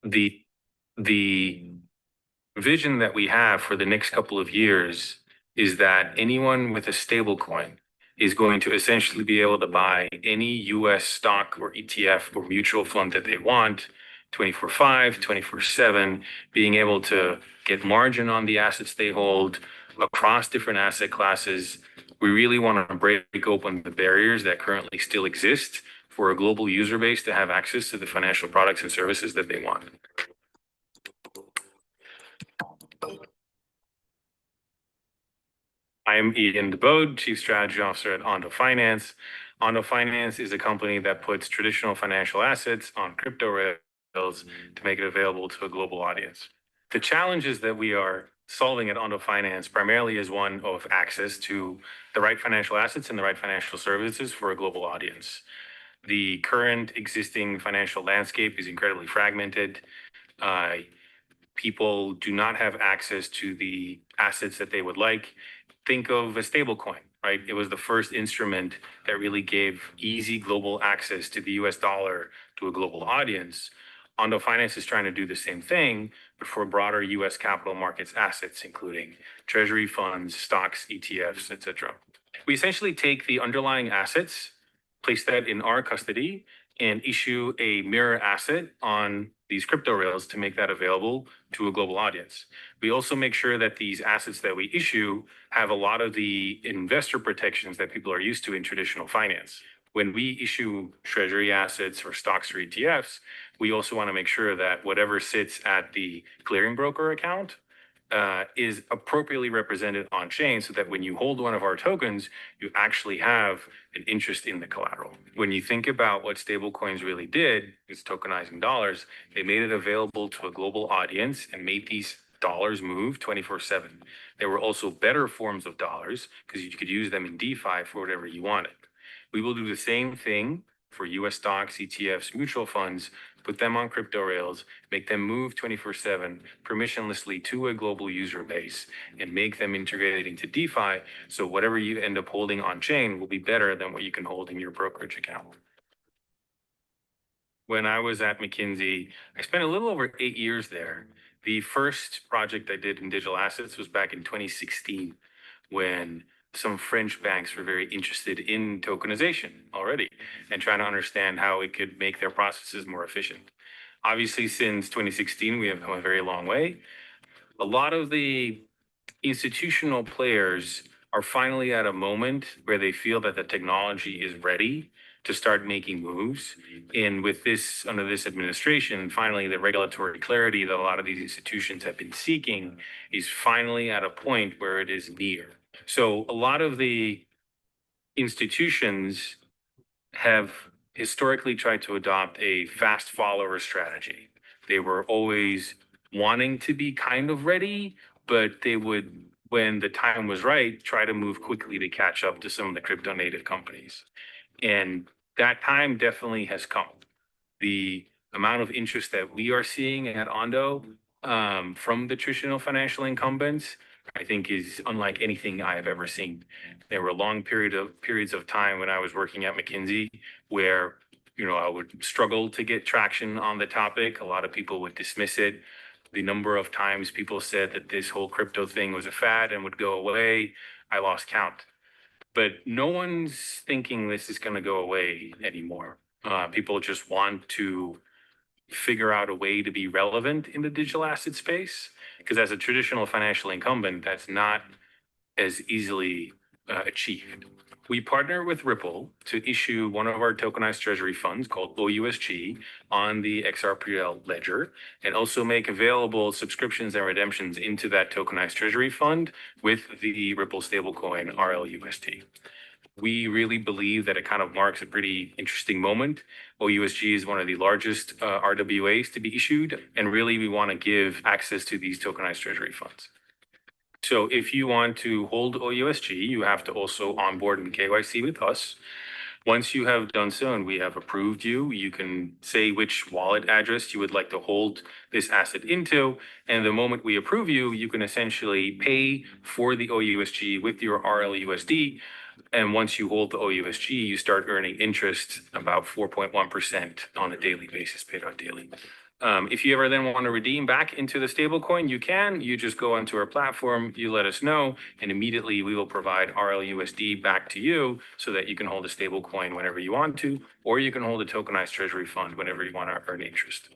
the the vision that we have for the next couple of years is that anyone with a stable coin is going to essentially be able to buy any US stock or ETF or mutual fund that they want 24/5, 24/7, being able to get margin on the assets they hold across different asset classes. We really want to break open the barriers that currently still exist for a global user base to have access to the financial products and services that they want. I'm Ian DeBode, Chief Strategy Officer at Ondo Finance. Ondo Finance is a company that puts traditional financial assets on crypto rails to make it available to a global audience. The challenges that we are solving at Ondo Finance primarily is one of access to the right financial assets and the right financial services for a global audience. The current existing financial landscape is incredibly fragmented. People do not have access to the assets that they would like. Think of a stablecoin, right? It was the first instrument that really gave easy global access to the US dollar to a global audience. Ondo Finance is trying to do the same thing, but for broader US capital markets assets, including treasury funds, stocks, ETFs, etc. We essentially take the underlying assets, place that in our custody, and issue a mirror asset on these crypto rails to make that available to a global audience. We also make sure that these assets that we issue have a lot of the investor protections that people are used to in traditional finance. When we issue treasury assets or stocks or ETFs, we also want to make sure that whatever sits at the clearing broker account is appropriately represented on chain, so that when you hold one of our tokens, you actually have an interest in the collateral. When you think about what stablecoins really did, is tokenizing dollars, they made it available to a global audience and made these dollars move 24/7. There were also better forms of dollars because you could use them in DeFi for whatever you wanted. We will do the same thing for US stocks, ETFs, mutual funds, put them on crypto rails, make them move 24/7 permissionlessly to a global user base, and make them integrated into DeFi. So whatever you end up holding on chain will be better than what you can hold in your brokerage account. When I was at McKinsey, I spent a little over 8 years there. The first project I did in digital assets was back in 2016, when some French banks were very interested in tokenization already and trying to understand how it could make their processes more efficient. Obviously, since 2016, we have come a very long way. A lot of the institutional players are finally at a moment where they feel that the technology is ready to start making moves. And with this, under this administration, finally, the regulatory clarity that a lot of these institutions have been seeking is finally at a point where it is near. So a lot of the institutions have historically tried to adopt a fast follower strategy. They were always wanting to be kind of ready, but they would, when the time was right, try to move quickly to catch up to some of the crypto native companies. And that time definitely has come. The amount of interest that we are seeing at Ondo from the traditional financial incumbents, I think, is unlike anything I have ever seen. There were long periods of time when I was working at McKinsey where, I would struggle to get traction on the topic. A lot of people would dismiss it. The number of times people said that this whole crypto thing was a fad and would go away, I lost count. But no one's thinking this is going to go away anymore. People just want to figure out a way to be relevant in the digital asset space, because as a traditional financial incumbent, that's not as easily achieved. We partner with Ripple to issue one of our tokenized treasury funds called OUSG on the XRPL ledger, and also make available subscriptions and redemptions into that tokenized treasury fund with the Ripple stablecoin RLUST. We really believe that it kind of marks a pretty interesting moment. OUSG is one of the largest RWAs to be issued, and really we want to give access to these tokenized treasury funds. So if you want to hold OUSG, you have to also onboard and KYC with us. Once you have done so and we have approved you, you can say which wallet address you would like to hold this asset into. And the moment we approve you, you can essentially pay for the OUSG with your RLUSD. And once you hold the OUSG, you start earning interest, about 4.1% on a daily basis, paid out daily. If you ever then want to redeem back into the stablecoin, you can. You just go onto our platform, you let us know, and immediately we will provide RLUSD back to you so that you can hold a stablecoin whenever you want to, or you can hold a tokenized treasury fund whenever you want to earn interest.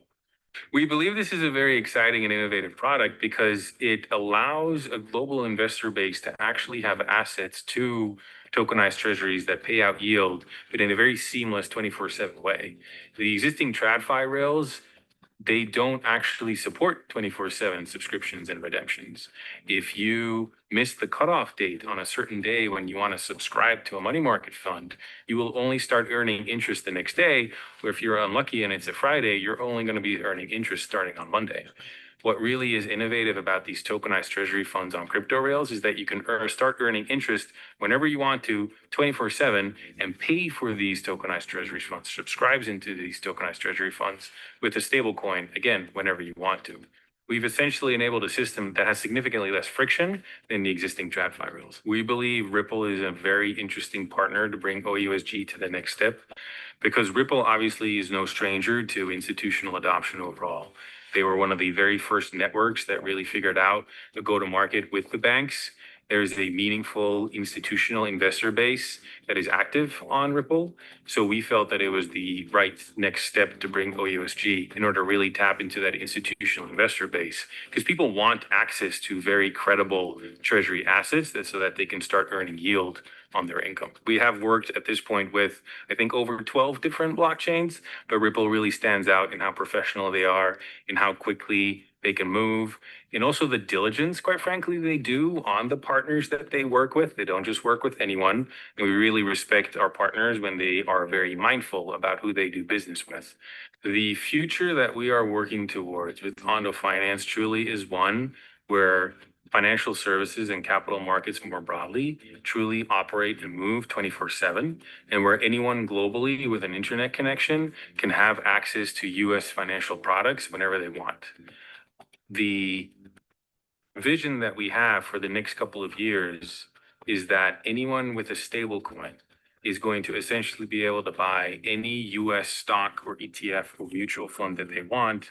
We believe this is a very exciting and innovative product because it allows a global investor base to actually have access to tokenized treasuries that pay out yield, but in a very seamless 24/7 way. The existing TradFi rails, they don't actually support 24/7 subscriptions and redemptions. If you miss the cutoff date on a certain day when you want to subscribe to a money market fund, you will only start earning interest the next day. Or if you're unlucky and it's a Friday, you're only going to be earning interest starting on Monday. What really is innovative about these tokenized treasury funds on crypto rails is that you can start earning interest whenever you want to, 24/7, and pay for these tokenized treasury funds, subscribes into these tokenized treasury funds with a stable coin, again, whenever you want to. We've essentially enabled a system that has significantly less friction than the existing TradFi rails. We believe Ripple is a very interesting partner to bring OUSG to the next step because Ripple obviously is no stranger to institutional adoption overall. They were one of the very first networks that really figured out the go-to-market with the banks. There's a meaningful institutional investor base that is active on Ripple. So we felt that it was the right next step to bring OUSG in order to really tap into that institutional investor base because people want access to very credible treasury assets so that they can start earning yield on their income. We have worked at this point with, I think, over 12 different blockchains, but Ripple really stands out in how professional they are, in how quickly they can move, and also the diligence, quite frankly, they do on the partners that they work with. They don't just work with anyone. And we really respect our partners when they are very mindful about who they do business with. The future that we are working towards with Hondo Finance truly is one where financial services and capital markets more broadly truly operate and move 24/7, and where anyone globally with an internet connection can have access to US financial products whenever they want. The vision that we have for the next couple of years is that anyone with a stable coin is going to essentially be able to buy any US stock or ETF or mutual fund that they want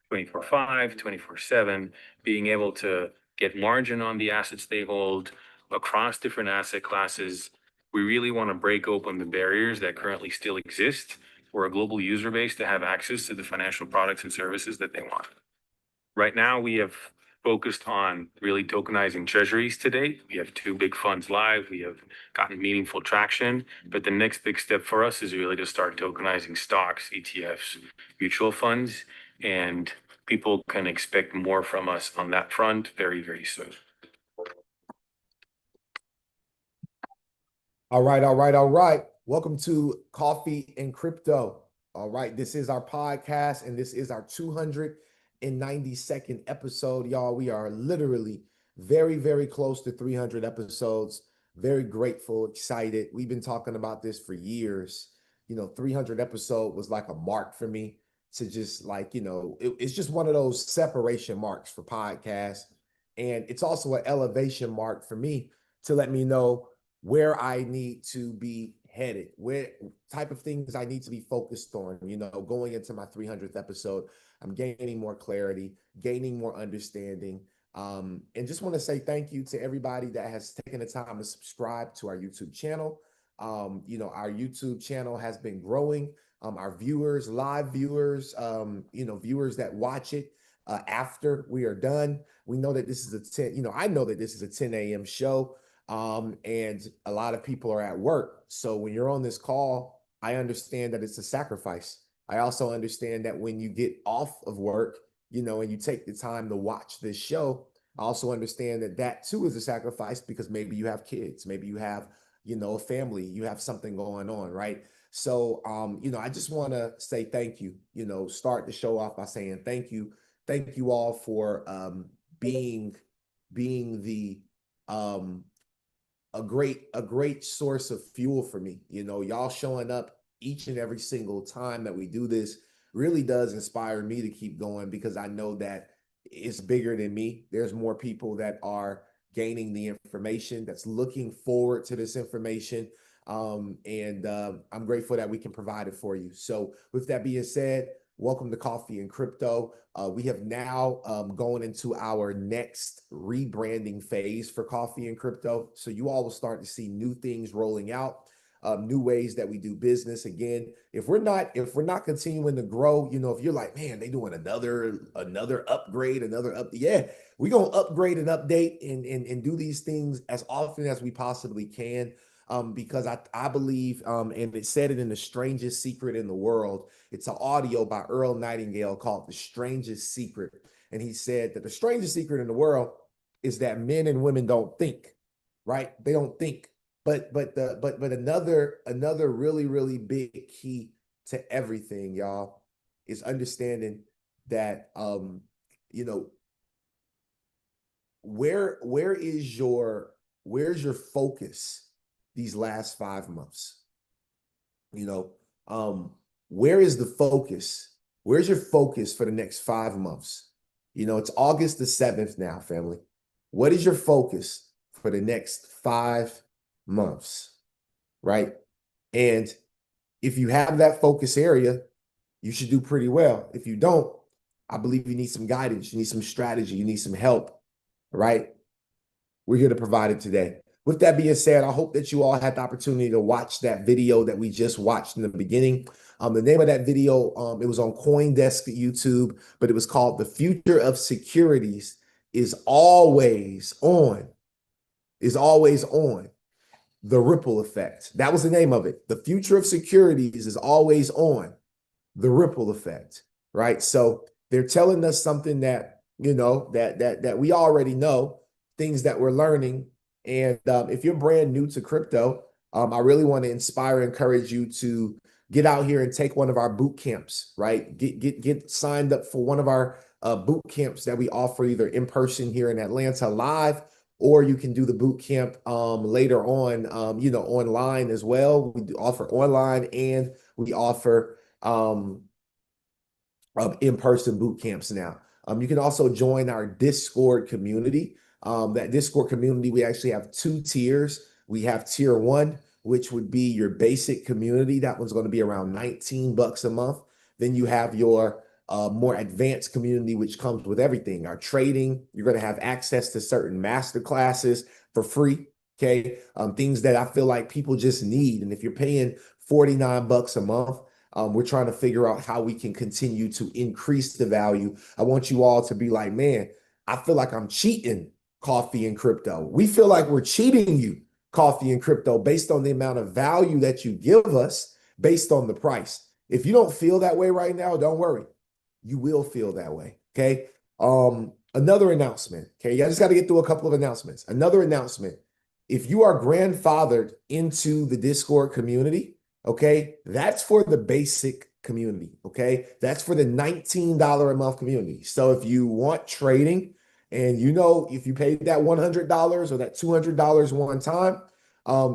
24/5, 24/7, being able to get margin on the assets they hold across different asset classes. We really want to break open the barriers that currently still exist for a global user base to have access to the financial products and services that they want. Right now, we have focused on really tokenizing treasuries to date. We have two big funds live. We have gotten meaningful traction, but the next big step for us is really to start tokenizing stocks, ETFs, mutual funds, and people can expect more from us on that front very, very soon. All right, all right, all right. Welcome to Coffee and Crypto. All right, this is our podcast, and this is our 292nd episode. Y'all, we are literally very, very close to 300 episodes. Very grateful, excited. We've been talking about this for years. 300 episode was like a mark for me to just it's just one of those separation marks for podcasts. And it's also an elevation mark for me to let me know where I need to be headed, where type of things I need to be focused on, going into my 300th episode. I'm gaining more clarity, gaining more understanding, and just want to say thank you to everybody that has taken the time to subscribe to our YouTube channel. Our YouTube channel has been growing. Our viewers, live viewers, viewers that watch it after we are done. We know that this is I know that this is a 10 a.m. show. And a lot of people are at work. So when you're on this call, I understand that it's a sacrifice. I also understand that when you get off of work, and you take the time to watch this show, I also understand that that too is a sacrifice because maybe you have kids, maybe you have, a family, you have something going on, right? So, I just want to say thank you, start the show off by saying thank you. Thank you all for being the a great source of fuel for me. Y'all showing up each and every single time that we do this really does inspire me to keep going because I know that it's bigger than me. There's more people that are gaining the information, that's looking forward to this information. And I'm grateful that we can provide it for you. So with that being said, Welcome to Coffee and Crypto. We have now gone into our next rebranding phase for Coffee and Crypto. So you all will start to see new things rolling out, new ways that we do business. Again, if we're not continuing to grow, if you're like, man, they doing another upgrade, yeah, we're gonna upgrade and update and do these things as often as we possibly can. Because I believe, and it said it in The Strangest Secret in the World. It's an audio by Earl Nightingale called The Strangest Secret. And he said that the strangest secret in the world is that men and women don't think, right? They don't think. But another really, really big key to everything, y'all, is understanding that you know, where's your focus these last 5 months? Where is the focus? Where's your focus for the next 5 months? It's August the 7th now, family. What is your focus for the next 5 months, right? And if you have that focus area, you should do pretty well. If you don't, I believe you need some guidance, you need some strategy, you need some help, right? We're here to provide it today. With that being said, I hope that you all had the opportunity to watch that video that we just watched in the beginning. The name of that video, it was on CoinDesk YouTube, but it was called "The Future of Securities is Always On." Is always on. The Ripple Effect. That was the name of it. The future of securities is always on. The ripple effect, right? So they're telling us something that that we already know, things that we're learning. And if you're brand new to crypto, I really want to inspire and encourage you to get out here and take one of our boot camps, right? Get signed up for one of our boot camps that we offer either in person here in Atlanta live, or you can do the boot camp later on, online as well. We do offer online and we offer in-person boot camps now. You can also join our Discord community. That Discord community, we actually have 2 tiers. We have tier 1, which would be your basic community. That one's going to be around $19 a month. Then you have your more advanced community, which comes with everything. Our trading, you're going to have access to certain master classes for free. Okay. Things that I feel like people just need. And if you're paying $49 a month, we're trying to figure out how we can continue to increase the value. I want you all to be like, man, I feel like I'm cheating Coffee and Crypto. We feel like we're cheating you, Coffee and Crypto, based on the amount of value that you give us based on the price. If you don't feel that way right now, don't worry. You will feel that way. Okay. Another announcement. Okay. I just got to get through a couple of announcements. Another announcement. If you are grandfathered into the Discord community, okay, that's for the basic community. Okay. That's for the $19 a month community. So if you want trading and if you paid that $100 or that $200 one time,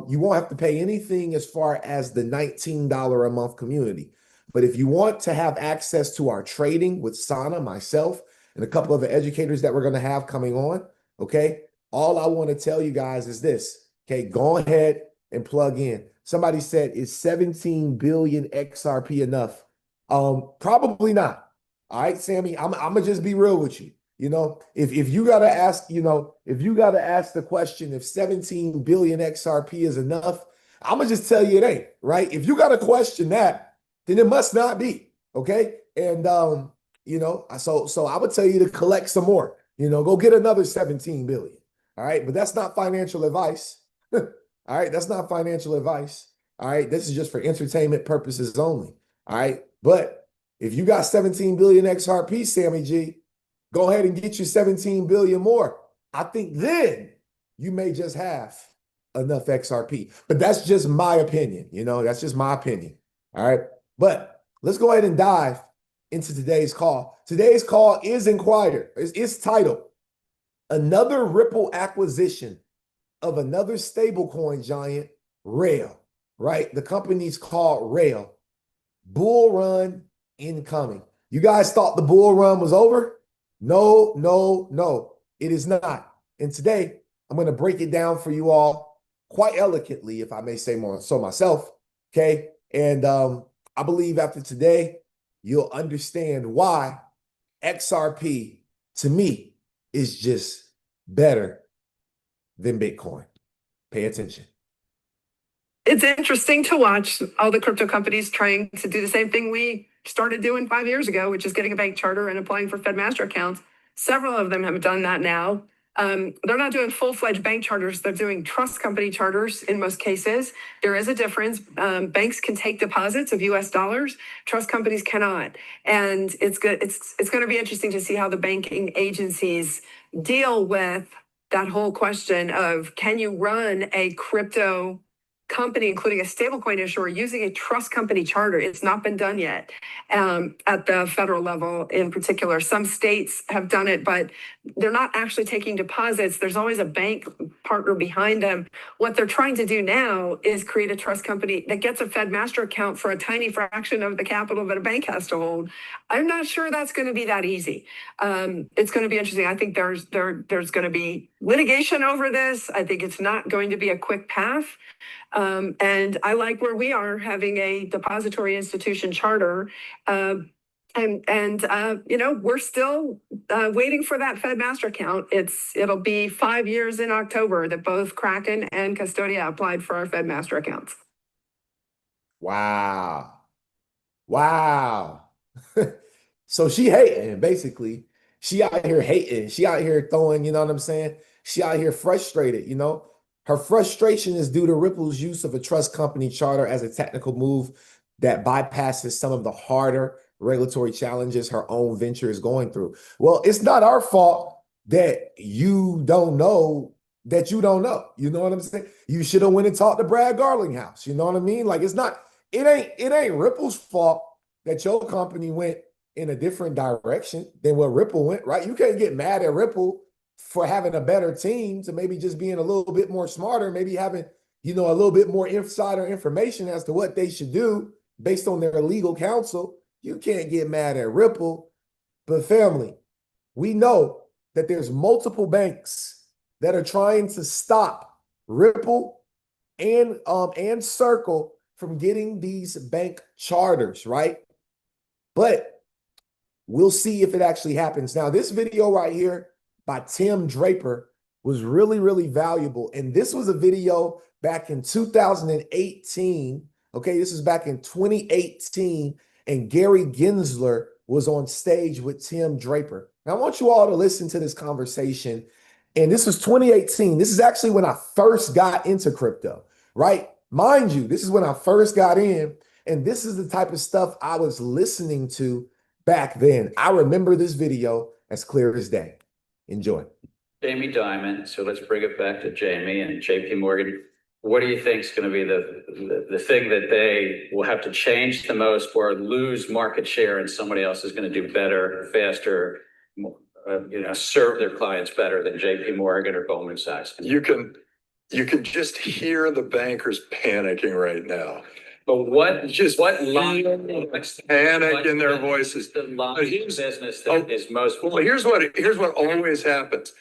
you won't have to pay anything as far as the $19 a month community. But if you want to have access to our trading with Sana, myself, and a couple of the educators that we're going to have coming on, okay, all I want to tell you guys is this. Okay, go ahead and plug in. Somebody said, is 17 billion XRP enough? Probably not. All right, Sammy, I'm gonna just be real with you. If you gotta ask, if you gotta ask the question if 17 billion XRP is enough, I'm gonna just tell you it ain't, right? If you got to question that, then it must not be. Okay. And so I would tell you to collect some more, go get another 17 billion. All right. But that's not financial advice. All right. That's not financial advice. All right. This is just for entertainment purposes only. All right. But if you got 17 billion XRP, Sammy G, go ahead and get you 17 billion more. I think then you may just have enough XRP. But that's just my opinion. That's just my opinion. All right. But let's go ahead and dive into today's call. Today's call is inquired. It's titled, Another Ripple Acquisition of Another Stablecoin Giant, Rail, right? The company's called Rail. Bull run incoming. You guys thought the bull run was over? No, no, no. It is not. And today, I'm going to break it down for you all quite elegantly, if I may say more so myself. Okay. And I believe after today, you'll understand why XRP, to me, is just better than Bitcoin. Pay attention. It's interesting to watch all the crypto companies trying to do the same thing we started doing 5 years ago, which is getting a bank charter and applying for Fed master accounts. Several of them have done that now. They're not doing full-fledged bank charters. They're doing trust company charters in most cases. There is a difference. Banks can take deposits of US dollars. Trust companies cannot. And it's good. It's going to be interesting to see how the banking agencies deal with that whole question of, can you run a crypto company, including a stablecoin issuer, using a trust company charter? It's not been done yet at the federal level in particular. Some states have done it, but they're not actually taking deposits. There's always a bank partner behind them. What they're trying to do now is create a trust company that gets a Fed master account for a tiny fraction of the capital that a bank has to hold. I'm not sure that's going to be that easy. It's going to be interesting. I think there's going to be litigation over this. I think it's not going to be a quick path. And I like where we are having a depository institution charter. We're still waiting for that Fed master account. It'll be 5 years in October that both Kraken and Custodia applied for our Fed master accounts. Wow. Wow. So she hating, basically. She out here hating. She out here throwing, you know what I'm saying? She out here frustrated, you know? Her frustration is due to Ripple's use of a trust company charter as a technical move that bypasses some of the harder regulatory challenges her own venture is going through. Well, it's not our fault that you don't know that you don't know. You know what I'm saying? You should have went and talked to Brad Garlinghouse. You know what I mean? Like, it ain't Ripple's fault that your company went in a different direction than what Ripple went, right? You can't get mad at Ripple for having a better team, to maybe just being a little bit more smarter, maybe having, a little bit more insider information as to what they should do based on their legal counsel. You can't get mad at Ripple. But family, we know that there's multiple banks that are trying to stop Ripple and Circle from getting these bank charters, right? But we'll see if it actually happens. Now, this video right here by Tim Draper was really, really valuable. And this was a video back in 2018. Okay, this is back in 2018. And Gary Gensler was on stage with Tim Draper. Now, I want you all to listen to this conversation. And this was 2018. This is actually when I first got into crypto, right? Mind you, this is when I first got in. And this is the type of stuff I was listening to back then. I remember this video as clear as day. Enjoy. Jamie Dimon. So let's bring it back to Jamie and JP Morgan. What do you think is going to be the thing that they will have to change the most or lose market share, and somebody else is going to do better, faster, serve their clients better than JP Morgan or Goldman Sachs? You can just hear the bankers panicking right now. But what line panic in their voices? The line of business that is most. Well, here's what always happens.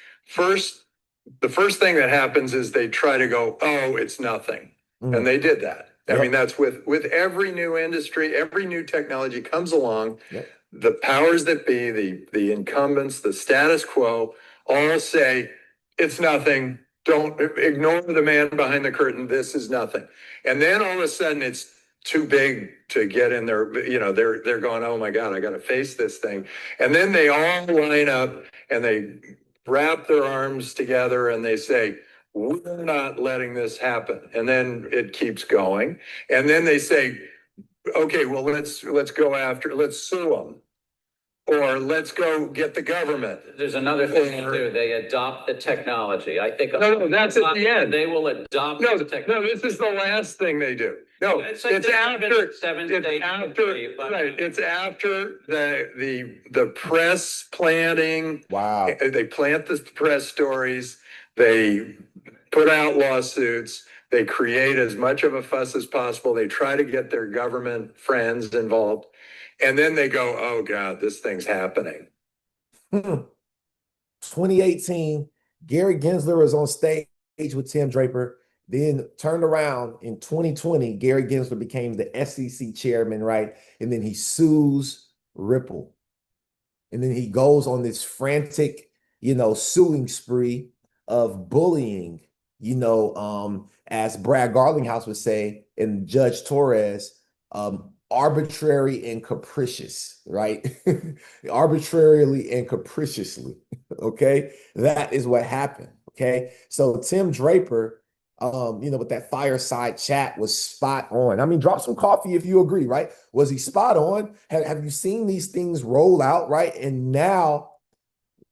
The first thing that happens is they try to go, oh, it's nothing. And they did that. I mean, that's with every new industry, every new technology comes along. The powers that be, the incumbents, the status quo, all say it's nothing. Don't ignore the man behind the curtain. This is nothing. And then all of a sudden it's too big to get in there. They're going, oh my God, I got to face this thing. And then they all line up and they wrap their arms together and they say, we're not letting this happen. And then it keeps going. And then they say, okay, well, let's sue them. Or let's go get the government. There's another thing too. They adopt the technology. I think. No, that's at the end. They will adopt the technology. No, this is the last thing they do. No, it's after the press planning. Wow. They plant the press stories. They put out lawsuits. They create as much of a fuss as possible. They try to get their government friends involved. And then they go, oh, God, this thing's happening. 2018, Gary Gensler was on stage with Tim Draper, then turned around in 2020. Gary Gensler became the SEC chairman, right? And then he sues Ripple. And then he goes on this frantic, suing spree of bullying, as Brad Garlinghouse would say, and Judge Torres, arbitrary and capricious, right? Arbitrarily and capriciously. Okay. That is what happened. Okay. So Tim Draper, with that fireside chat was spot on. I mean, drop some coffee if you agree, right? Was he spot on? Have you seen these things roll out, right? And now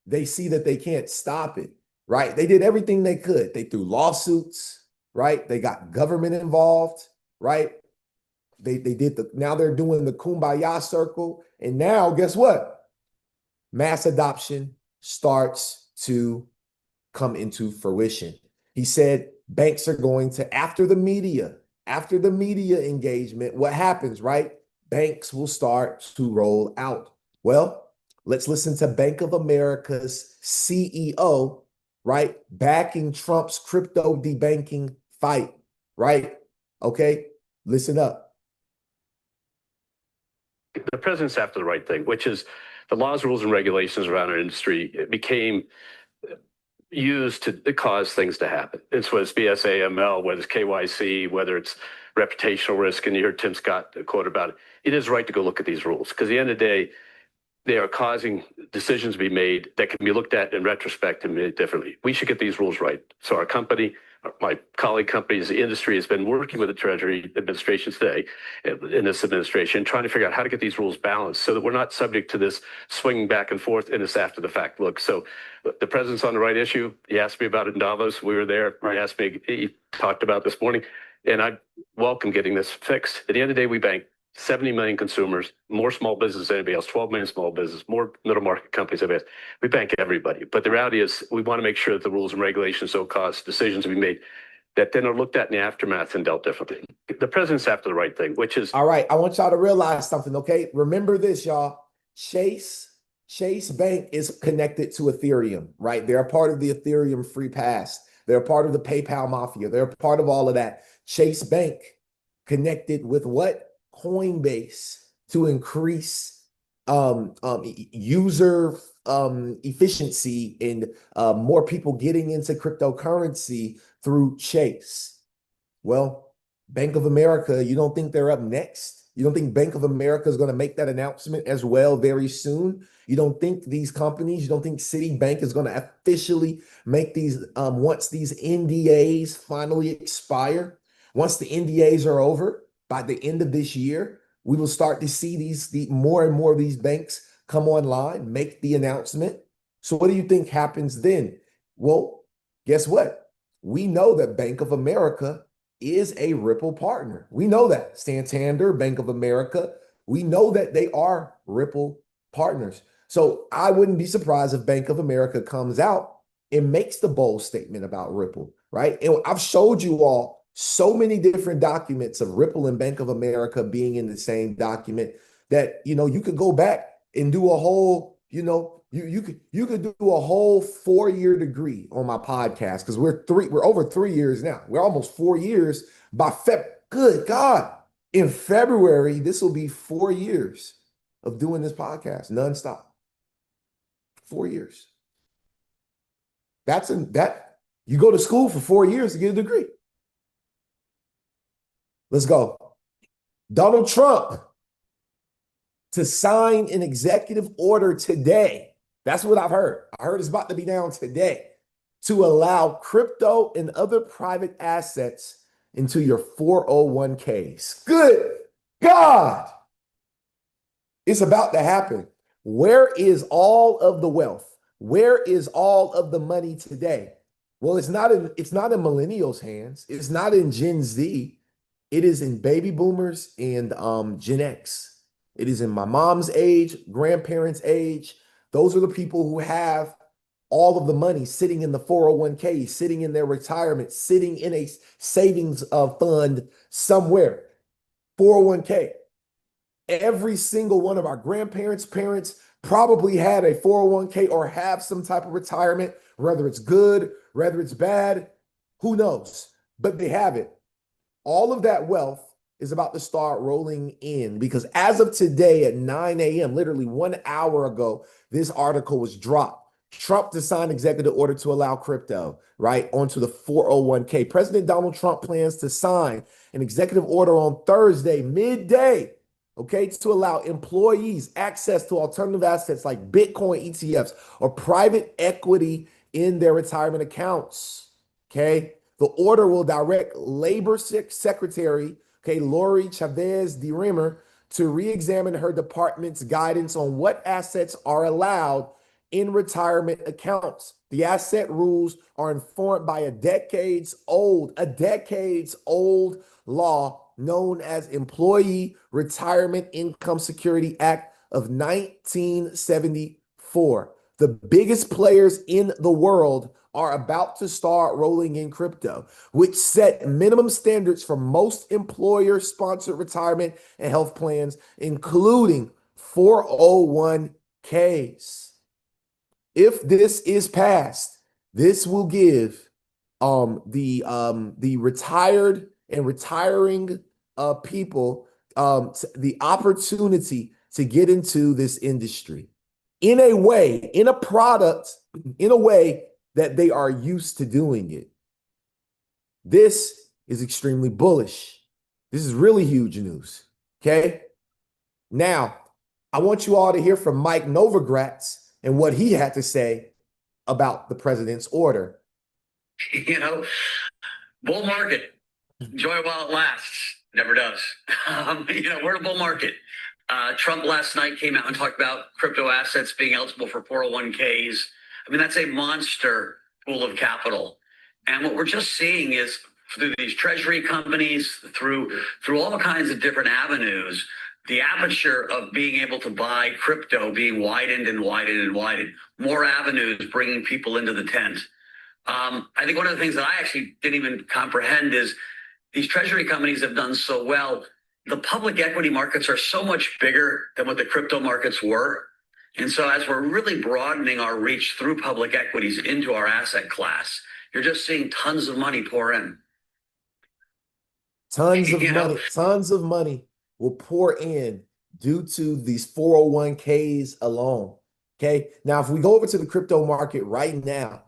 they see that they can't stop it, right? They did everything they could. They threw lawsuits, right? They got government involved, right? They did now they're doing the Kumbaya circle. And now guess what? Mass adoption starts to come into fruition. He said banks are going to, after the media engagement, what happens, right? Banks will start to roll out. Well, let's listen to Bank of America's CEO, right? Backing Trump's crypto debanking fight, right? Okay, listen up. The president's after the right thing, which is the laws, rules, and regulations around our industry. It became used to cause things to happen. It's whether it's BSA, AML, whether it's KYC, whether it's reputational risk, and you heard Tim Scott quote about it. It is right to go look at these rules because at the end of the day, they are causing decisions to be made that can be looked at in retrospect and made differently. We should get these rules right. So our company, my colleague companies, the industry has been working with the Treasury administration today, in this administration, trying to figure out how to get these rules balanced so that we're not subject to this swinging back and forth in this after the fact look. So the president's on the right issue. He asked me about it in Davos. We were there. He asked me, he talked about this morning, and I welcome getting this fixed. At the end of the day, we bank 70 million consumers, more small business than anybody else, 12 million small business, more middle market companies than anybody else. We bank everybody. But the reality is we want to make sure that the rules and regulations don't cause decisions to be made that then are looked at in the aftermath and dealt differently. The president's after the right thing, which is... All right, I want y'all to realize something, okay? Remember this, y'all. Chase Bank is connected to Ethereum, right? They're a part of the Ethereum free pass. They're a part of the PayPal mafia. They're a part of all of that. Chase Bank connected with what? Coinbase to increase user efficiency and more people getting into cryptocurrency through Chase. Well, Bank of America, you don't think they're up next? You don't think Bank of America is going to make that announcement as well very soon? You don't think these companies, you don't think Citibank is going to officially make these, once these NDAs finally expire, once the NDAs are over, by the end of this year, we will start to see the more and more of these banks come online, make the announcement. So what do you think happens then? Well, guess what? We know that Bank of America is a Ripple partner. We know that. Santander, Bank of America, we know that they are Ripple partners. So I wouldn't be surprised if Bank of America comes out and makes the bold statement about Ripple, right? And I've showed you all so many different documents of Ripple and Bank of America being in the same document that, you could go back and do a whole, you could do a whole 4-year degree on my podcast because we're over 3 years now. We're almost 4 years by good God. In February, this will be 4 years of doing this podcast nonstop. 4 years. You go to school for 4 years to get a degree. Let's go. Donald Trump to sign an executive order today. That's what I've heard. I heard it's about to be down today to allow crypto and other private assets into your 401ks. Good God. It's about to happen. Where is all of the wealth? Where is all of the money today? Well, it's not in millennials' hands. It's not in Gen Z. It is in baby boomers and Gen X. It is in my mom's age, grandparents' age. Those are the people who have all of the money sitting in the 401k, sitting in their retirement, sitting in a savings fund somewhere. 401k. Every single one of our grandparents' parents probably had a 401k or have some type of retirement, whether it's good, whether it's bad, who knows? But they have it. All of that wealth is about to start rolling in, because as of today at 9 a.m., literally 1 hour ago, this article was dropped. Trump to sign executive order to allow crypto, right, onto the 401k. President Donald Trump plans to sign an executive order on Thursday, midday, okay, to allow employees access to alternative assets like Bitcoin ETFs or private equity in their retirement accounts, okay? The order will direct Labor Secretary, okay, Lori Chavez de Rimmer, to re-examine her department's guidance on what assets are allowed in retirement accounts. The asset rules are informed by a decades old law known as Employee Retirement Income Security Act of 1974. The biggest players in the world are about to start rolling in crypto, which set minimum standards for most employer-sponsored retirement and health plans, including 401ks. If this is passed, this will give the retired and retiring people the opportunity to get into this industry in a way, in a product, in a way that they are used to doing it. This is extremely bullish. This is really huge news. Okay. Now, I want you all to hear from Mike Novogratz and what he had to say about the president's order. You know, bull market, enjoy it while it lasts. Never does. We're in a bull market. Trump last night came out and talked about crypto assets being eligible for 401ks. I mean, that's a monster pool of capital. And what we're just seeing is through these treasury companies, through all kinds of different avenues, the aperture of being able to buy crypto being widened and widened and widened. More avenues bringing people into the tent. I think one of the things that I actually didn't even comprehend is these treasury companies have done so well. The public equity markets are so much bigger than what the crypto markets were. And so as we're really broadening our reach through public equities into our asset class, you're just seeing tons of money pour in. Tons of money will pour in due to these 401ks alone. Okay. Now, if we go over to the crypto market right now,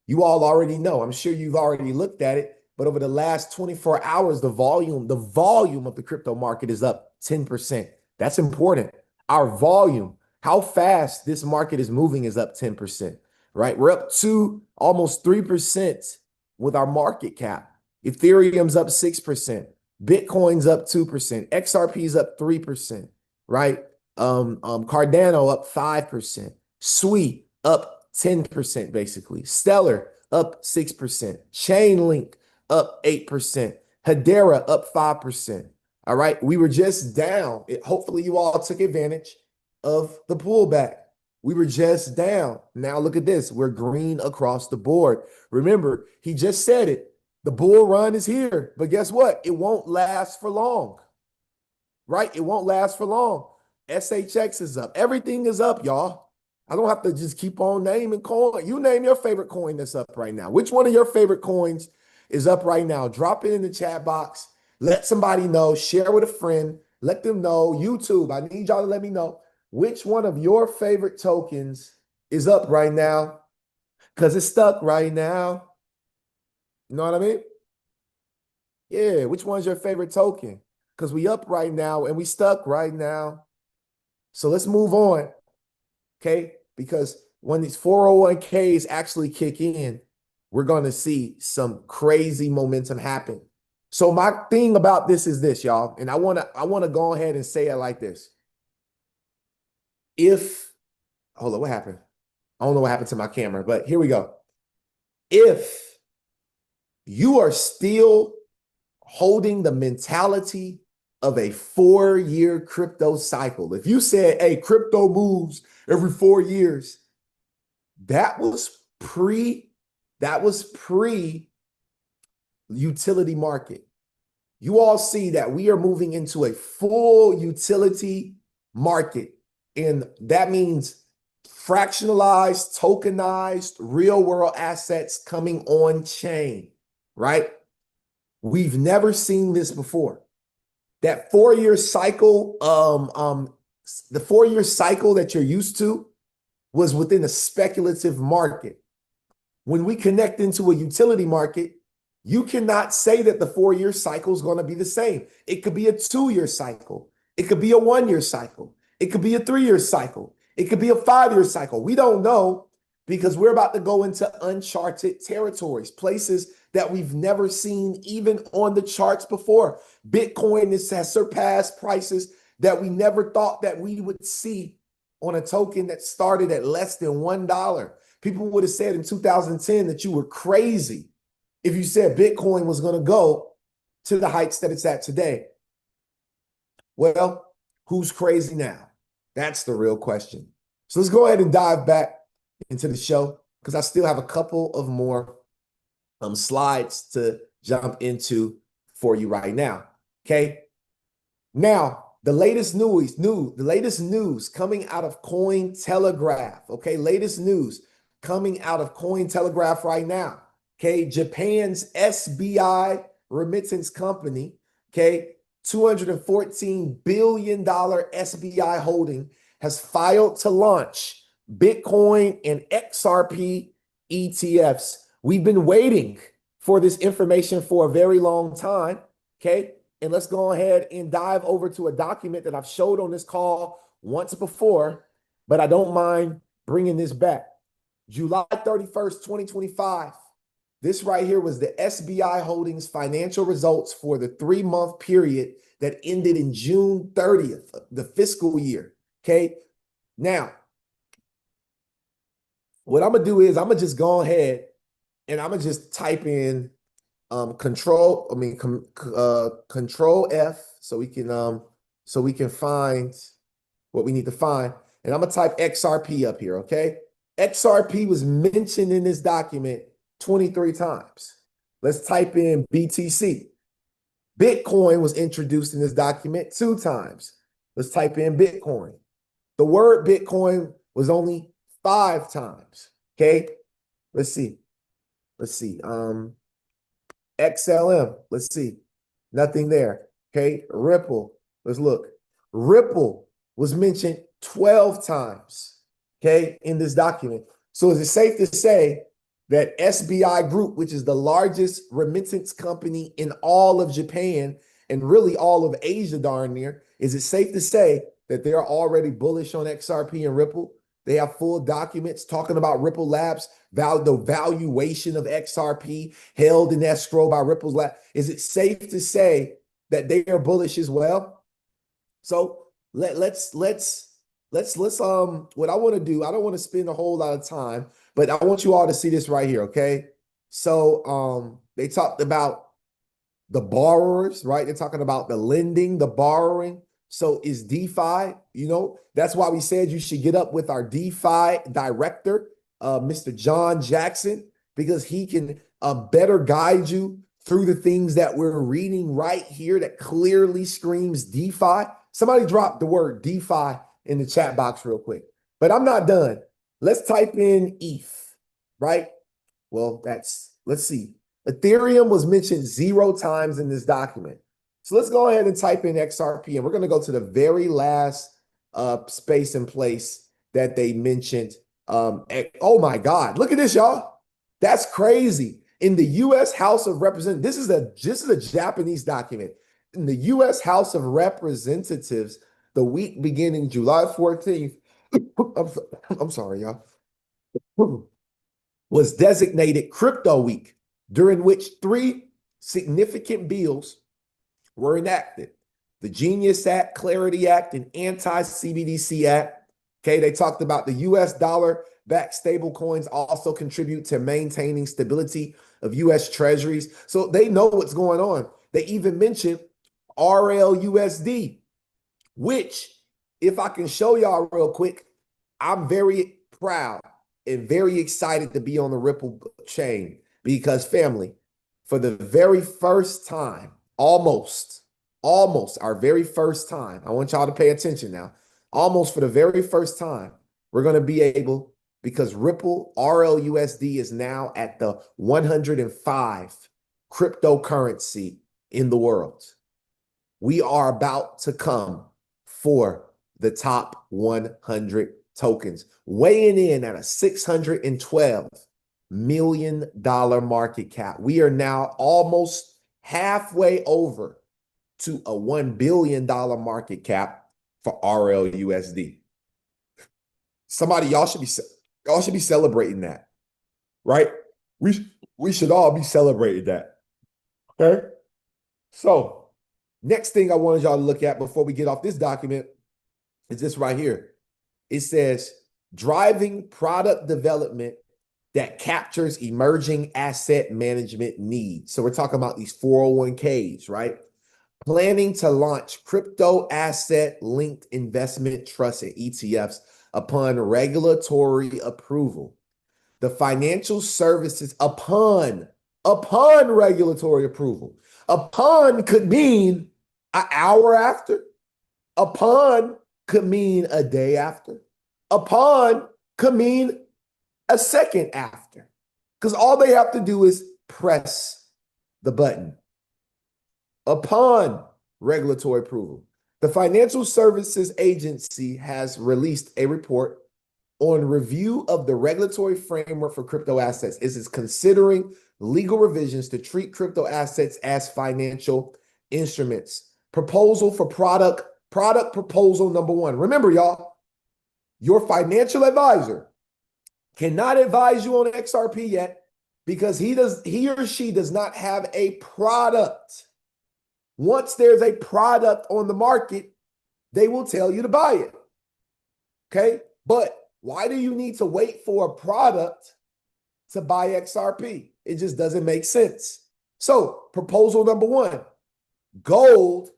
you all already know, I'm sure you've already looked at it, but over the last 24 hours, the volume of the crypto market is up 10%. That's important. Our volume, how fast this market is moving, is up 10%, right? We're up to almost 3% with our market cap. Ethereum's up 6%. Bitcoin's up 2%. XRP's up 3%, right? Cardano up 5%. SWI up 10%, basically. Stellar up 6%. Chainlink up 8%. Hedera up 5%. All right. We were just down. Hopefully you all took advantage of the pullback. We were just down. Now look at this. We're green across the board. Remember, he just said it. The bull run is here, but guess what? It won't last for long, right? It won't last for long. SHX is up. Everything is up, y'all. I don't have to just keep on naming coin. You name your favorite coin that's up right now. Which one of your favorite coins is up right now? Drop it in the chat box. Let somebody know. Share with a friend. Let them know. YouTube, I need y'all to let me know which one of your favorite tokens is up right now, because it's stuck right now. You know what I mean? Yeah, which one's your favorite token? Because we up right now and we stuck right now. So let's move on, okay? Because when these 401ks actually kick in, we're going to see some crazy momentum happen. So my thing about this is this, y'all, and I want to go ahead and say it like this. Hold on, what happened? I don't know what happened to my camera, but here we go. If you are still holding the mentality of a 4-year crypto cycle, if you said, hey, crypto moves every 4 years, that was pre utility market. You all see that we are moving into a full utility market. And that means fractionalized, tokenized, real world assets coming on chain, right? We've never seen this before. That 4-year cycle, the 4-year cycle that you're used to was within a speculative market. When we connect into a utility market, you cannot say that the 4-year cycle is going to be the same. It could be a 2-year cycle. It could be a 1-year cycle. It could be a 3-year cycle. It could be a 5-year cycle. We don't know because we're about to go into uncharted territories, places that we've never seen even on the charts before. Bitcoin has surpassed prices that we never thought that we would see on a token that started at less than $1. People would have said in 2010 that you were crazy if you said Bitcoin was going to go to the heights that it's at today. Well, who's crazy now? That's the real question. So let's go ahead and dive back into the show because I still have a couple of more slides to jump into for you right now. Okay. Now, the latest news coming out of Cointelegraph. Okay, latest news coming out of Cointelegraph right now. Okay, Japan's SBI remittance company, okay, $214 billion SBI holding has filed to launch Bitcoin and XRP ETFs. We've been waiting for this information for a very long time, okay? And let's go ahead and dive over to a document that I've showed on this call once before, but I don't mind bringing this back. July 31st, 2025. This right here was the SBI Holdings financial results for the 3-month period that ended in June 30th, the fiscal year, okay? Now, what I'm going to do is I'm going to just go ahead and I'm going to just type in control F so we can find what we need to find. And I'm gonna type XRP up here, okay? XRP was mentioned in this document 23 times. Let's type in BTC. Bitcoin was introduced in this document 2 times. Let's type in Bitcoin. The word Bitcoin was only 5 times, okay? Let's see. XLM, let's see, nothing there. Okay, Ripple, let's look. Ripple was mentioned 12 times, okay, in this document. So is it safe to say that SBI Group, which is the largest remittance company in all of Japan and really all of Asia darn near, is it safe to say that they're already bullish on XRP and Ripple? They have full documents talking about Ripple Labs, the valuation of XRP held in escrow by Ripple's Lab. Is it safe to say that they are bullish as well? So let's what I want to do, I don't want to spend a whole lot of time, but I want you all to see this right here, okay? So they talked about the borrowers, right? They're talking about the lending, the borrowing. So is DeFi, that's why we said you should get up with our DeFi director, Mr. John Jackson, because he can better guide you through the things that we're reading right here that clearly screams DeFi. Somebody drop the word DeFi in the chat box real quick. But I'm not done. Let's type in ETH, right? Well, let's see. Ethereum was mentioned 0 times in this document. So let's go ahead and type in XRP, and we're going to go to the very last space and place that they mentioned. Oh my God, look at this, y'all. That's crazy. In the U.S. House of Representatives, this is a Japanese document. In the U.S. House of Representatives, the week beginning July 14th, I'm sorry, y'all, was designated Crypto Week, during which 3 significant bills were enacted. The Genius Act, Clarity Act, and Anti-CBDC Act. Okay, they talked about the US dollar-backed stablecoins also contribute to maintaining stability of US treasuries. So they know what's going on. They even mentioned RLUSD, which, if I can show y'all real quick, I'm very proud and very excited to be on the Ripple chain because, family, for the very first time, almost our very first time, I want y'all to pay attention now, almost for the very first time, we're going to be able, because Ripple RLUSD is now at the 105 cryptocurrency in the world. We are about to come for the top 100 tokens, weighing in at a $612 million market cap. We are now almost halfway over to a $1 billion market cap for RLUSD. Somebody, y'all should be celebrating that, right? We should all be celebrating that. Okay. So next thing I wanted y'all to look at before we get off this document is this right here. It says driving product development that captures emerging asset management needs. So we're talking about these 401ks, right? Planning to launch crypto asset linked investment trusts and ETFs upon regulatory approval. The financial services upon regulatory approval. Upon could mean an hour after. Upon could mean a day after. Upon could mean a second after. Because all they have to do is press the button. Upon regulatory approval. The Financial Services Agency has released a report on review of the regulatory framework for crypto assets. It is considering legal revisions to treat crypto assets as financial instruments. Proposal for product proposal number 1. Remember, y'all, your financial advisor cannot advise you on XRP yet because he or she does not have a product. Once there's a product on the market, they will tell you to buy it. Okay? But why do you need to wait for a product to buy XRP? It just doesn't make sense. So, proposal number 1, gold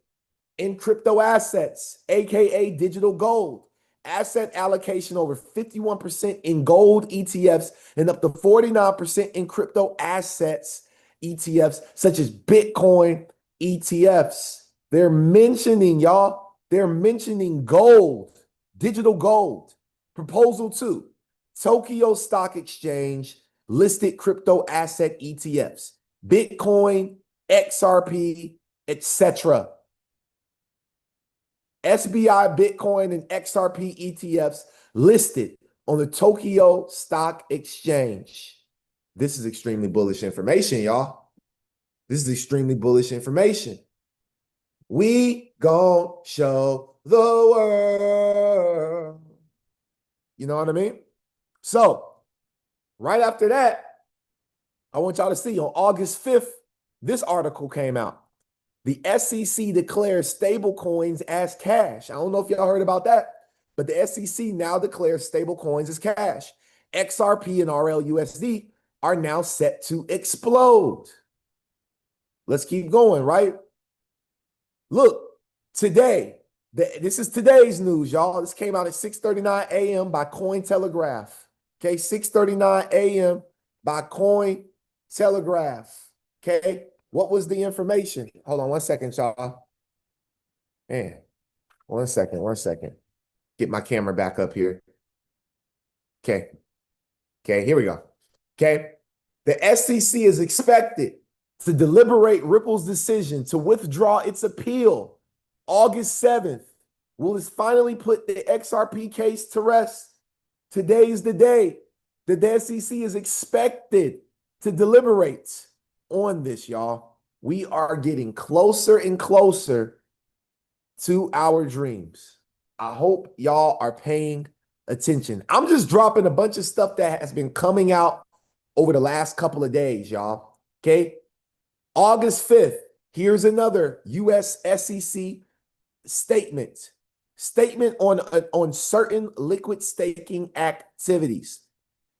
in crypto assets, aka digital gold. Asset allocation over 51% in gold ETFs and up to 49% in crypto assets ETFs, such as Bitcoin ETFs. They're mentioning gold, digital gold. Proposal 2, Tokyo Stock Exchange listed crypto asset ETFs, Bitcoin, XRP, etc. SBI, Bitcoin, and XRP ETFs listed on the Tokyo Stock Exchange. This is extremely bullish information, y'all. This is extremely bullish information. We gon' show the world. You know what I mean? So, right after that, I want y'all to see on August 5th, this article came out. The SEC declares stablecoins as cash. I don't know if y'all heard about that, but the SEC now declares stablecoins as cash. XRP and RLUSD are now set to explode. Let's keep going, right? Look, today, this is today's news, y'all. This came out at 6:39 a.m. by Cointelegraph. Okay, 6:39 a.m. by Cointelegraph. Okay, what was the information? Hold on one second, y'all. Man, one second. Get my camera back up here. Okay, here we go. Okay, the SEC is expected to deliberate Ripple's decision to withdraw its appeal August 7th. Will it finally put the XRP case to rest? Today's the day that the SEC is expected to deliberate on this, y'all. We are getting closer and closer to our dreams. I hope y'all are paying attention. I'm just dropping a bunch of stuff that has been coming out over the last couple of days, y'all. Okay? August 5th, here's another US SEC statement. Statement on certain liquid staking activities.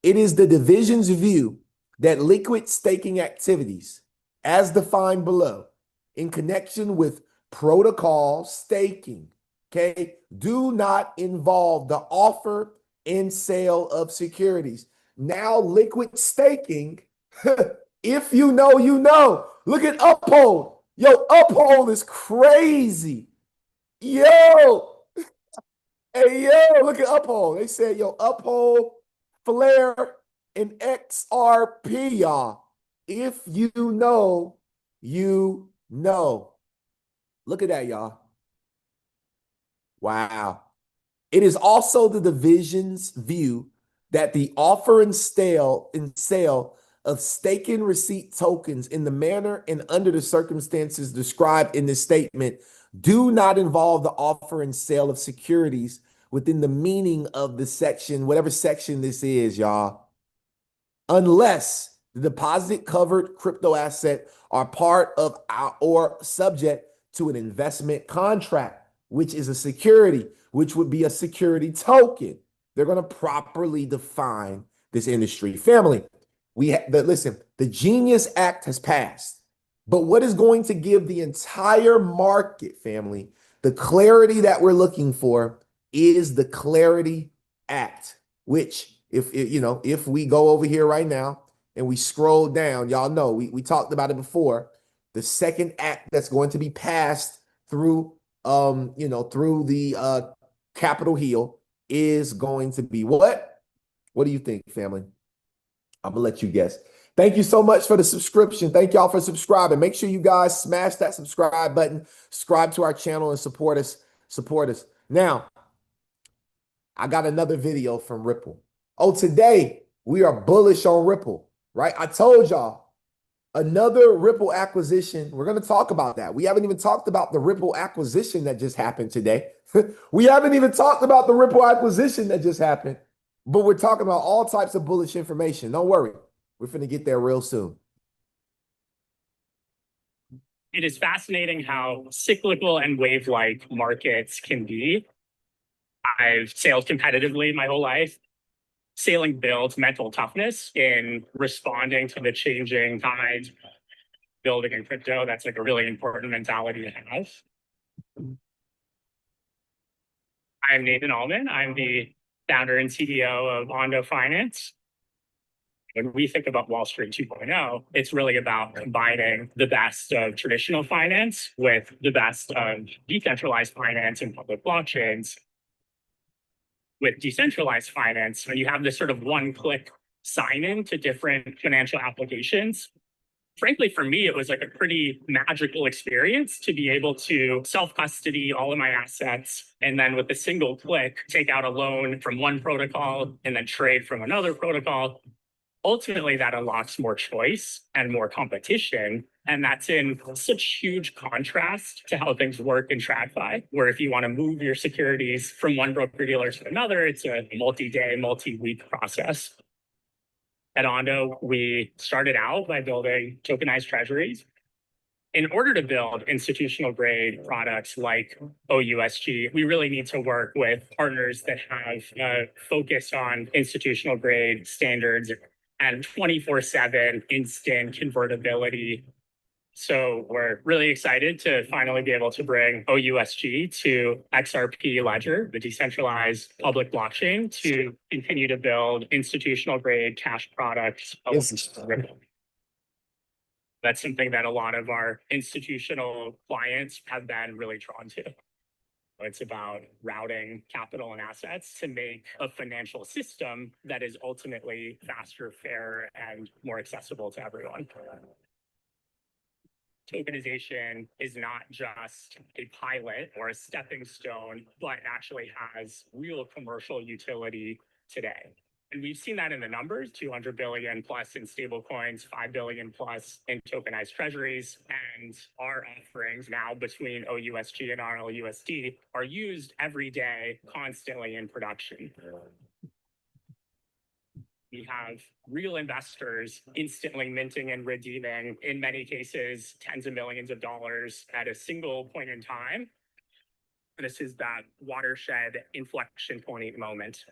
It is the division's view that liquid staking activities, as defined below, in connection with protocol staking, okay, do not involve the offer and sale of securities. Now, liquid staking, if you know, you know. Look at Uphold. Yo, Uphold is crazy. Yo. Hey, yo, look at Uphold. They said, yo, Uphold, Flare, and XRP, y'all. If you know, you know. Look at that, y'all. Wow. It is also the division's view that the offer and sale of stake-in receipt tokens in the manner and under the circumstances described in this statement do not involve the offer and sale of securities within the meaning of the section, whatever section this is, y'all, unless the deposit covered crypto asset are part of or subject to an investment contract, which is a security, which would be a security token. They're going to properly define this industry. Family, listen, the Genius Act has passed, but what is going to give the entire market, family, the clarity that we're looking for is the Clarity Act, which if we go over here right now and we scroll down, y'all know we talked about it before. The second act that's going to be passed through through the Capitol Hill is going to be what? What do you think, family? I'm gonna let you guess. Thank you so much for the subscription. Thank y'all for subscribing. Make sure you guys smash that subscribe button, subscribe to our channel, and support us. Support us. Now, I got another video from Ripple. Oh, today we are bullish on Ripple, right? I told y'all another Ripple acquisition. We're going to talk about that. We haven't even talked about the Ripple acquisition that just happened today. We haven't even talked about the Ripple acquisition that just happened, but we're talking about all types of bullish information. Don't worry. We're going to get there real soon. It is fascinating how cyclical and wave-like markets can be. I've sailed competitively my whole life. Sailing builds mental toughness in responding to the changing tide. Building in crypto, that's like a really important mentality to have. I'm Nathan Allman. I'm the founder and CEO of Ondo Finance. When we think about Wall Street 2.0, it's really about combining the best of traditional finance with the best of decentralized finance and public blockchains. With decentralized finance, when you have this sort of one-click sign-in to different financial applications, frankly, for me, it was like a pretty magical experience to be able to self-custody all of my assets and then with a single click, take out a loan from one protocol and then trade from another protocol. Ultimately, that unlocks more choice and more competition. And that's in such huge contrast to how things work in TradFi, where if you want to move your securities from one broker dealer to another, it's a multi-day, multi-week process. At Ondo, we started out by building tokenized treasuries. In order to build institutional grade products like OUSG, we really need to work with partners that have a focus on institutional grade standards and 24/7 instant convertibility. So we're really excited to finally be able to bring OUSG to XRP Ledger, the decentralized public blockchain, to continue to build institutional grade cash products. That's something that a lot of our institutional clients have been really drawn to. It's about routing capital and assets to make a financial system that is ultimately faster, fairer, and more accessible to everyone. Tokenization is not just a pilot or a stepping stone, but actually has real commercial utility today. And we've seen that in the numbers, 200 billion plus in stablecoins, 5 billion plus in tokenized treasuries. And our offerings now between OUSG and RLUSD are used every day, constantly in production. We have real investors instantly minting and redeeming, in many cases, tens of millions of dollars at a single point in time. This is that watershed inflection point moment.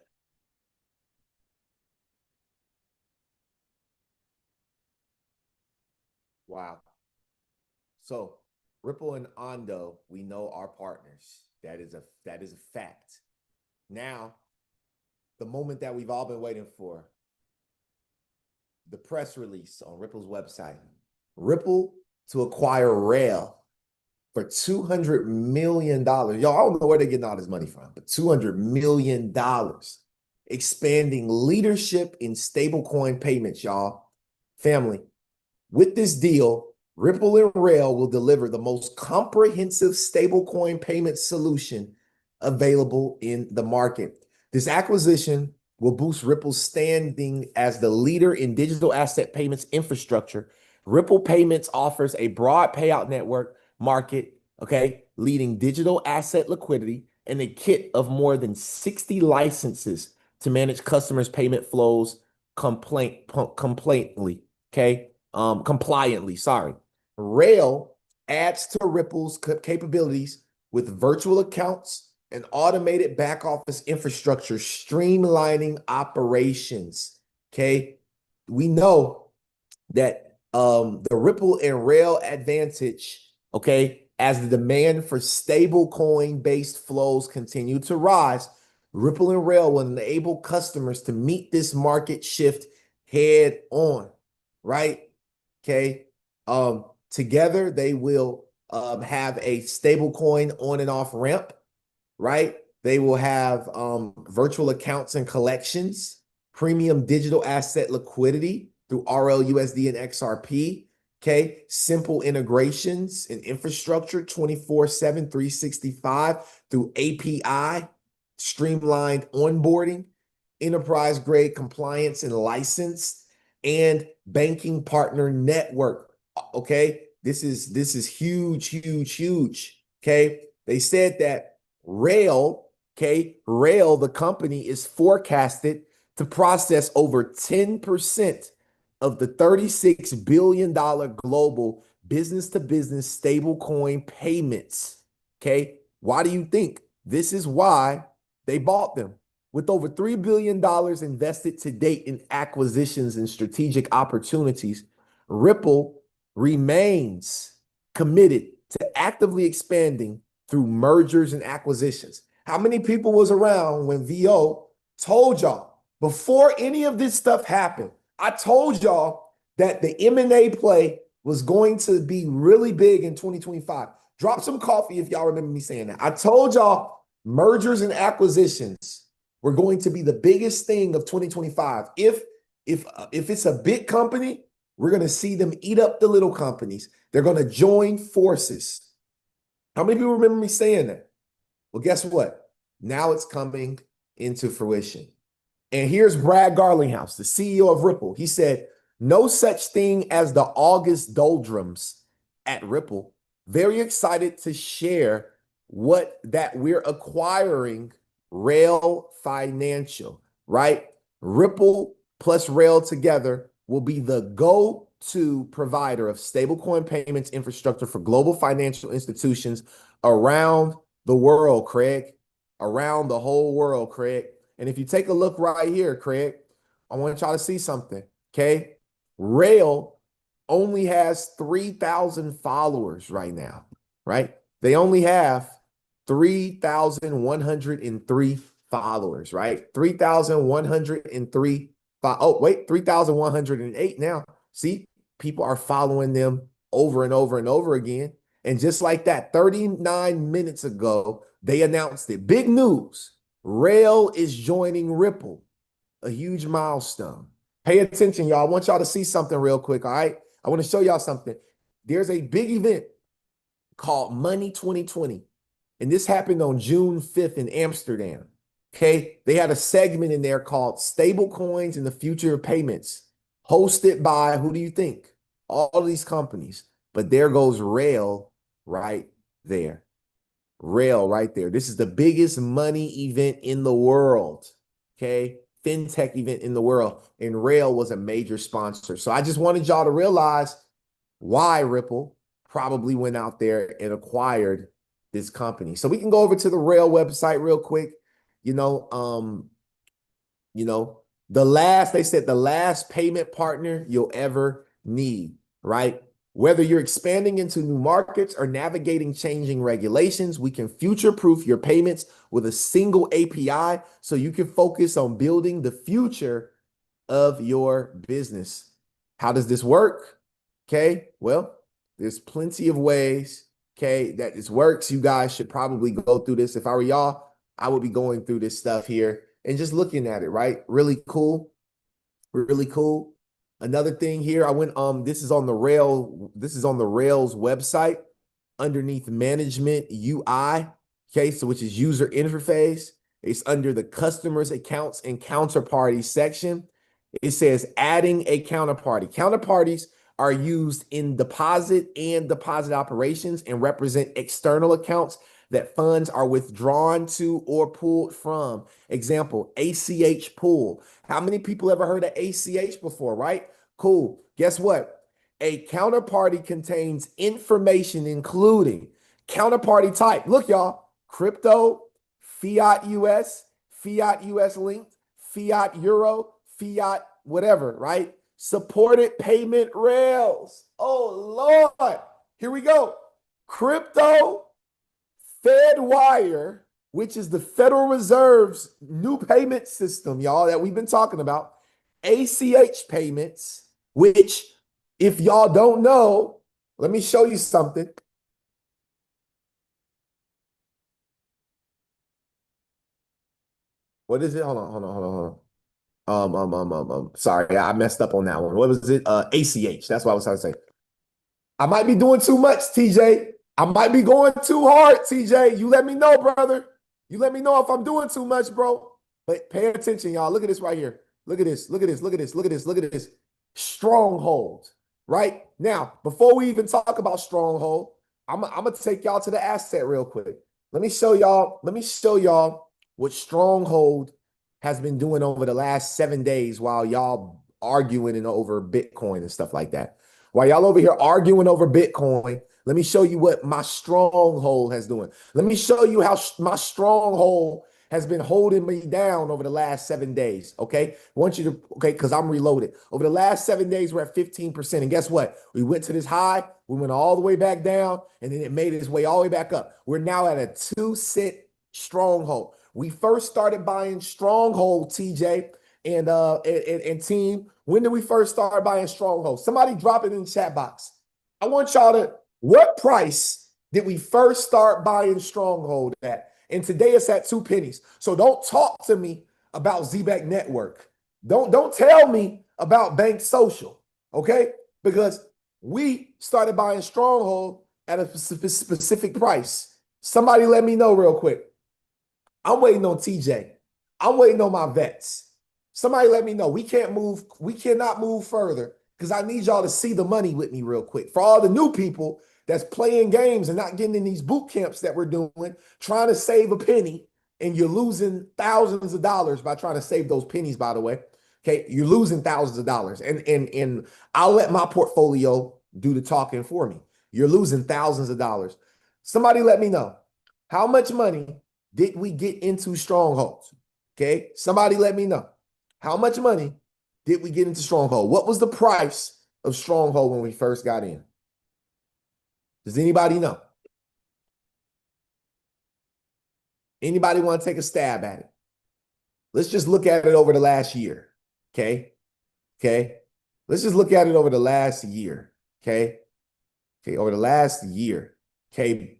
Wow. So Ripple and Ondo, we know our partners. That is a fact. Now, the moment that we've all been waiting for, the press release on Ripple's website. Ripple to acquire Rail for $200 million. Y'all, I don't know where they're getting all this money from, but $200 million. Expanding leadership in stablecoin payments, y'all. Family. With this deal, Ripple and Rail will deliver the most comprehensive stablecoin payment solution available in the market. This acquisition will boost Ripple's standing as the leader in digital asset payments infrastructure. Ripple Payments offers a broad payout network market, okay, leading digital asset liquidity and a kit of more than 60 licenses to manage customers' payment flows compliantly, okay? Compliantly, sorry. Rail adds to Ripple's capabilities with virtual accounts and automated back office infrastructure, streamlining operations. Okay. We know that the Ripple and Rail advantage, okay, as the demand for stable coin based flows continue to rise, Ripple and Rail will enable customers to meet this market shift head on, right? Okay. Together they will have a stable coin on and off ramp, right? They will have virtual accounts and collections, premium digital asset liquidity through RLUSD and XRP, okay? Simple integrations and infrastructure 24/7, 365 through API, streamlined onboarding, enterprise grade compliance and license, and banking partner network. Okay, this is huge, huge, huge. Okay, they said that Rail, the company is forecasted to process over 10% of the $36 billion global business-to-business stablecoin payments. Okay, why do you think? This is why they bought them. With over $3 billion invested to date in acquisitions and strategic opportunities, Ripple remains committed to actively expanding through mergers and acquisitions. How many people was around when VO told y'all before any of this stuff happened? I told y'all that the M&A play was going to be really big in 2025. Drop some coffee if y'all remember me saying that. I told y'all mergers and acquisitions were going to be the biggest thing of 2025. If it's a big company, we're going to see them eat up the little companies. They're going to join forces. How many people remember me saying that? Well, guess what? Now it's coming into fruition. And here's Brad Garlinghouse, the CEO of Ripple. He said, no such thing as the August doldrums at Ripple. Very excited to share that we're acquiring Rail Financial, right? Ripple plus Rail together will be the go-to provider of stablecoin payments infrastructure for global financial institutions around the world, Craig. Around the whole world, Craig. And if you take a look right here, Craig, I want y'all to see something, okay? Rail only has 3,000 followers right now, right? They only have 3,103 followers, right? 3,103. Oh, wait, 3,108 now. See, people are following them over and over and over again. And just like that, 39 minutes ago, they announced it. Big news. Rail is joining Ripple. A huge milestone. Pay attention, y'all. I want y'all to see something real quick, all right? I want to show y'all something. There's a big event called Money 2020. And this happened on June 5th in Amsterdam. Okay, they had a segment in there called Stablecoins and the Future of Payments, hosted by, who do you think? All of these companies. But there goes Rail right there. Rail right there. This is the biggest money event in the world. Okay, fintech event in the world. And Rail was a major sponsor. So I just wanted y'all to realize why Ripple probably went out there and acquired this company. So we can go over to the Rail website real quick. They said the last payment partner you'll ever need, right? Whether you're expanding into new markets or navigating changing regulations, we can future-proof your payments with a single API so you can focus on building the future of your business. How does this work? Okay, well, there's plenty of ways, okay, that this works. You guys should probably go through this. If I were y'all, I would be going through this stuff here and just looking at it, right? Really cool. Really cool. Another thing here, I went, this is on the Rails website underneath management UI. Okay, so which is user interface. It's under the customers, accounts, and counterparty section. It says adding a counterparty. Counterparties are used in deposit and deposit operations and represent external accounts that funds are withdrawn to or pulled from. Example, ACH pool. How many people ever heard of ACH before, right? Cool. Guess what? A counterparty contains information including counterparty type. Look, y'all, crypto, fiat US linked, fiat euro, fiat whatever, right? Supported payment rails. Oh, Lord. Here we go. Crypto, FedWire, which is the Federal Reserve's new payment system, y'all, that we've been talking about. ACH payments, which, if y'all don't know, let me show you something. What is it? Hold on. Sorry, I messed up on that one. What was it? ACH. That's what I was trying to say. I might be doing too much, TJ. I might be going too hard, TJ. You let me know, brother. You let me know if I'm doing too much, bro. But pay attention, y'all. Look at this right here. Look at this. Look at this. Look at this. Look at this. Look at this. Stronghold. Right? Now, before we even talk about stronghold, I'm gonna take y'all to the asset real quick. Let me show y'all what stronghold has been doing over the last 7 days while y'all arguing over Bitcoin and stuff like that. While y'all over here arguing over Bitcoin, let me show you what my stronghold has doing. Let me show you how my stronghold has been holding me down over the last 7 days. Okay. I want you to, okay, because I'm reloaded. Over the last 7 days, we're at 15%. And guess what? We went to this high, we went all the way back down, and then it made its way all the way back up. We're now at a 2-cent stronghold. We first started buying stronghold, TJ and team. When did we first start buying stronghold? Somebody drop it in the chat box. I want y'all to, what price did we first start buying stronghold at? And today it's at 2 pennies. So don't talk to me about ZBAC Network. Don't tell me about Bank Social, okay? Because we started buying stronghold at a specific price. Somebody let me know real quick. I'm waiting on TJ. I'm waiting on my vets. Somebody let me know. We cannot move further because I need y'all to see the money with me real quick. For all the new people that's playing games and not getting in these boot camps that we're doing, trying to save a penny, and you're losing thousands of dollars by trying to save those pennies, by the way. Okay, you're losing thousands of dollars. And I'll let my portfolio do the talking for me. You're losing thousands of dollars. Somebody let me know. How much money did we get into strongholds? Okay, somebody let me know. How much money did we get into stronghold? What was the price of stronghold when we first got in? Does anybody know? Anybody want to take a stab at it? Let's just look at it over the last year. Okay. Let's just look at it over the last year. Okay. Over the last year. Okay.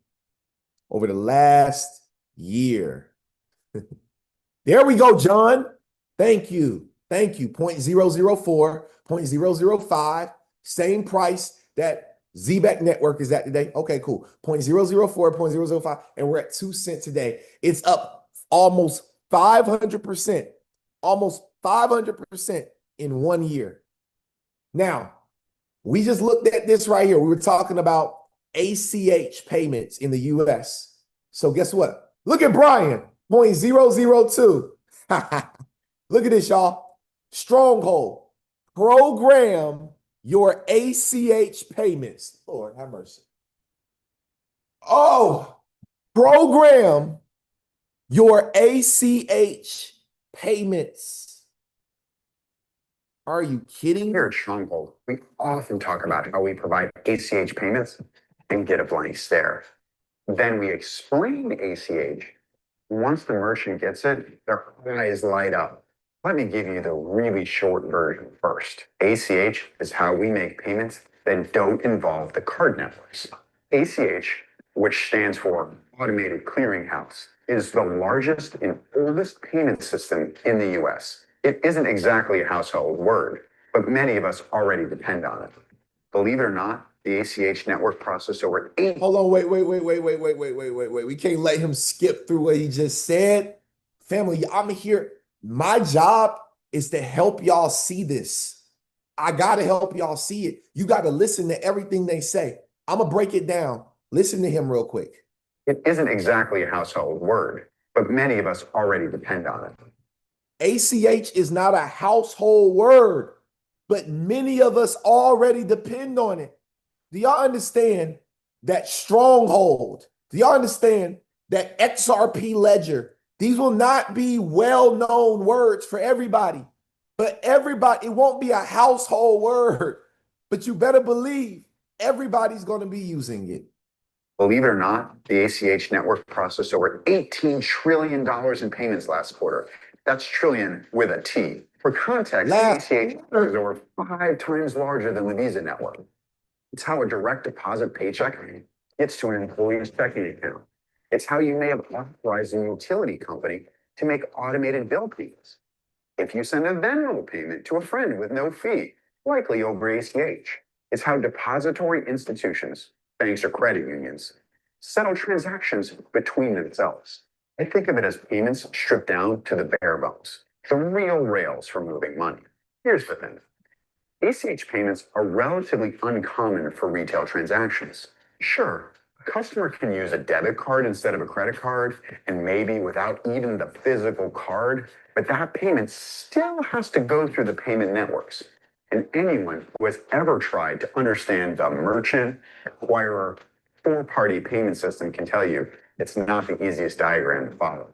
Over the last year. There we go, John. Thank you. 0.004, 0.005, same price that ZBAC Network is at today. Okay, cool. 0.004, 0.005, and we're at 2 cents today. It's up almost 500%, almost 500% in 1 year. Now, we just looked at this right here. We were talking about ACH payments in the US. So guess what? Look at Brian, 0.002. Look at this, y'all. Stronghold. Program your ACH payments. Lord, have mercy. Oh, program your ACH payments. Are you kidding? Here at Stronghold, we often talk about how we provide ACH payments and get a blank stare. Then we explain ACH. Once the merchant gets it, their eyes light up. Let me give you the really short version first. ACH is how we make payments that don't involve the card networks. ACH, which stands for Automated Clearinghouse, is the largest and oldest payment system in the US. It isn't exactly a household word. but many of us already depend on it. Believe it or not, the ACH network processed over 8. Hold on, wait. We can't let him skip through what he just said. Family, I'm here. My job is to help y'all see this. I gotta help y'all see it. You gotta listen to everything they say. I'm gonna break it down. Listen to him real quick. It isn't exactly a household word, but many of us already depend on it. ACH is not a household word, but many of us already depend on it. Do y'all understand that stronghold? Do y'all understand that XRP ledger? These will not be well-known words for everybody, but everybody, it won't be a household word, but you better believe everybody's going to be using it. Believe it or not, the ACH network processed over $18 trillion in payments last quarter. That's trillion with a T. For context, the ACH is over 5 times larger than the Visa network. It's how a direct deposit paycheck gets to an employee's checking account. It's how you may have authorized a utility company to make automated bill payments. If you send a Venmo payment to a friend with no fee, likely over ACH. It's how depository institutions, banks or credit unions, settle transactions between themselves. I think of it as payments stripped down to the bare bones, the real rails for moving money. Here's the thing. ACH payments are relatively uncommon for retail transactions. Sure, a customer can use a debit card instead of a credit card, and maybe without even the physical card, but that payment still has to go through the payment networks. And anyone who has ever tried to understand the merchant, acquirer, four-party payment system can tell you it's not the easiest diagram to follow.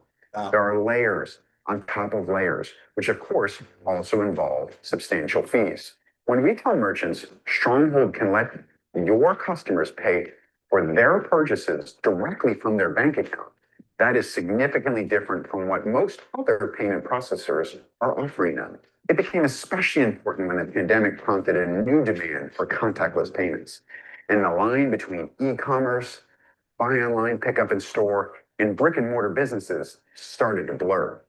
There are layers on top of layers, which of course also involve substantial fees. When retail merchants, Stronghold can let your customers pay for their purchases directly from their bank account. That is significantly different from what most other payment processors are offering them. It became especially important when the pandemic prompted a new demand for contactless payments. And the line between e-commerce, buy online, pick up in store, and brick and mortar businesses started to blur.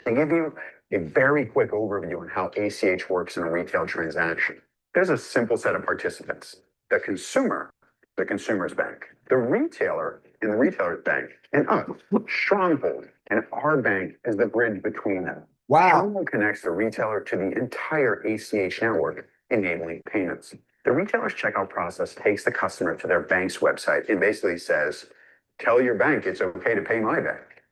To give you a very quick overview on how ACH works in a retail transaction, there's a simple set of participants. The consumer, the consumer's bank, the retailer and the retailer's bank, and us, Stronghold, and our bank is the bridge between them. Wow. Stronghold connects the retailer to the entire ACH network, enabling payments. The retailer's checkout process takes the customer to their bank's website and basically says, tell your bank it's okay to pay my bank.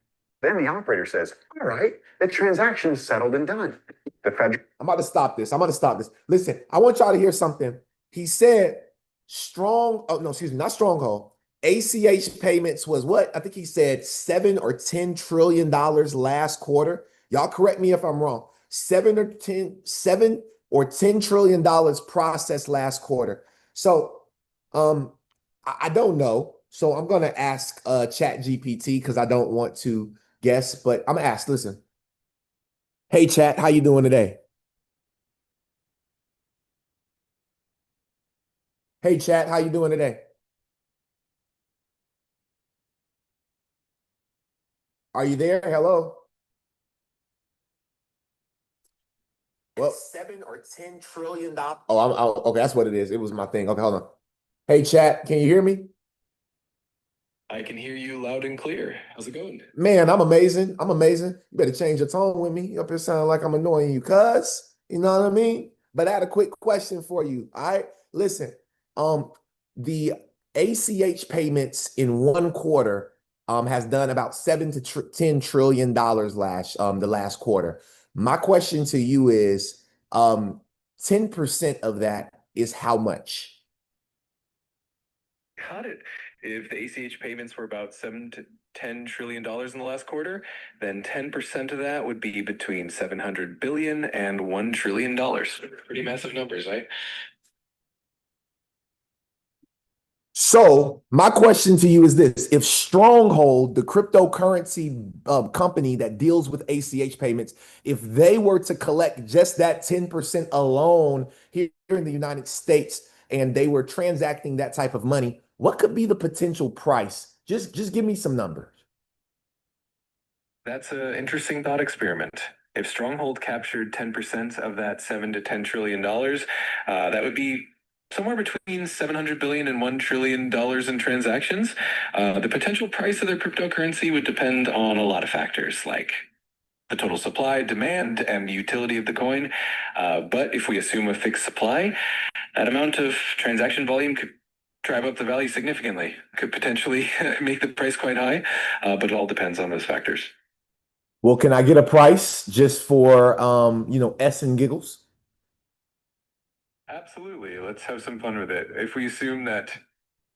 Then the operator says, all right, the transaction is settled and done. I'm about to stop this. Listen, I want y'all to hear something. He said not Stronghold. ACH payments was what? I think he said 7 or 10 trillion dollars last quarter. Y'all correct me if I'm wrong. 7 or 10 trillion dollars processed last quarter. So I don't know. So I'm gonna ask Chat GPT because I don't want to guess, but I'm gonna ask, listen. Hey chat, how you doing today? Hey chat, how you doing today? Are you there? Hello? Well, 7 or 10 trillion dollars. Oh, okay, that's what it is. It was my thing. Okay, hold on. Hey chat, can you hear me? I can hear you loud and clear. How's it going? Man, I'm amazing. You better change your tone with me. You up here sounding like I'm annoying you, cuz. You know what I mean? But I had a quick question for you. All right. Listen, the ACH payments in one quarter has done about 7 to 10 trillion dollars the last quarter. My question to you is 10% of that is how much? Got it. If the ACH payments were about 7 to 10 trillion dollars in the last quarter, then 10% of that would be between 700 billion and $1 trillion. Pretty massive numbers, right? So my question to you is this: if Stronghold, the cryptocurrency company that deals with ACH payments, if they were to collect just that 10% alone here in the United States, and they were transacting that type of money, what could be the potential price? Just give me some numbers. That's an interesting thought experiment. If Stronghold captured 10% of that $7 to $10 trillion, that would be somewhere between 700 billion and $1 trillion in transactions. The potential price of their cryptocurrency would depend on a lot of factors like the total supply, demand, and utility of the coin. But if we assume a fixed supply, that amount of transaction volume could drive up the value significantly, could potentially make the price quite high, but it all depends on those factors. Well, can I get a price just for, S and giggles? Absolutely. Let's have some fun with it. If we assume that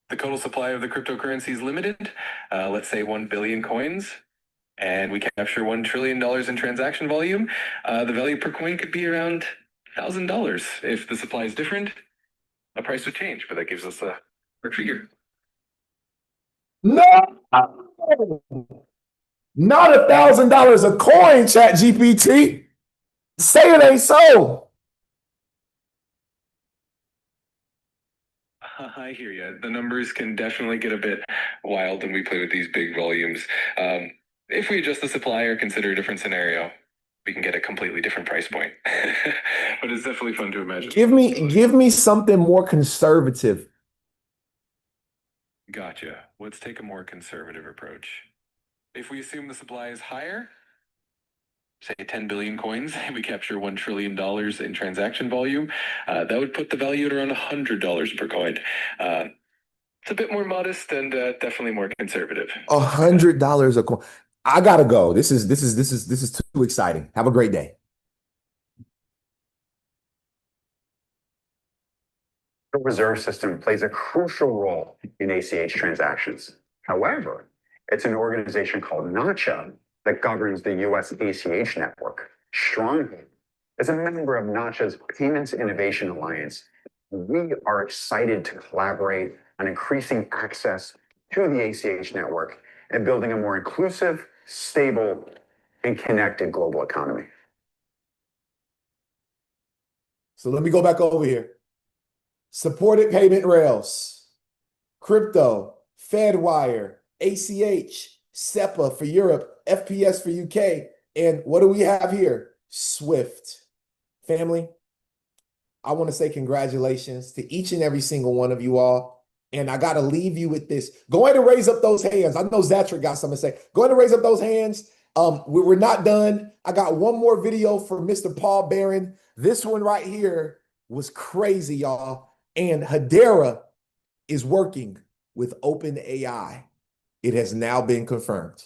the total supply of the cryptocurrency is limited, let's say 1 billion coins, and we capture $1 trillion in transaction volume, the value per coin could be around $1,000. If the supply is different, the price would change, but that gives us a trigger. No, not $1,000 a coin, ChatGPT. Say it ain't so. I hear you. The numbers can definitely get a bit wild when we play with these big volumes. If we adjust the supply or consider a different scenario, we can get a completely different price point. But it's definitely fun to imagine. Give me something more conservative. Gotcha. Let's take a more conservative approach. If we assume the supply is higher, say 10 billion coins, we capture $1 trillion in transaction volume, that would put the value at around $100 per coin. It's a bit more modest and definitely more conservative. $100 a coin. I gotta go. This is too exciting. Have a great day. The reserve system plays a crucial role in ACH transactions. However, it's an organization called NACHA that governs the US ACH network. Stronghold is a member of NACHA's Payments Innovation Alliance. We are excited to collaborate on increasing access to the ACH network and building a more inclusive, stable, and connected global economy. So let me go back over here. Supported payment rails, crypto, Fedwire, ACH, SEPA for Europe, FPS for UK, and what do we have here? SWIFT. Family, I want to say congratulations to each and every single one of you all. And I got to leave you with this. Go ahead and raise up those hands. I know Zatrick got something to say. Go ahead and raise up those hands. We're not done. I got one more video for Mr. Paul Barron. This one right here was crazy, y'all. And Hedera is working with OpenAI. It has now been confirmed.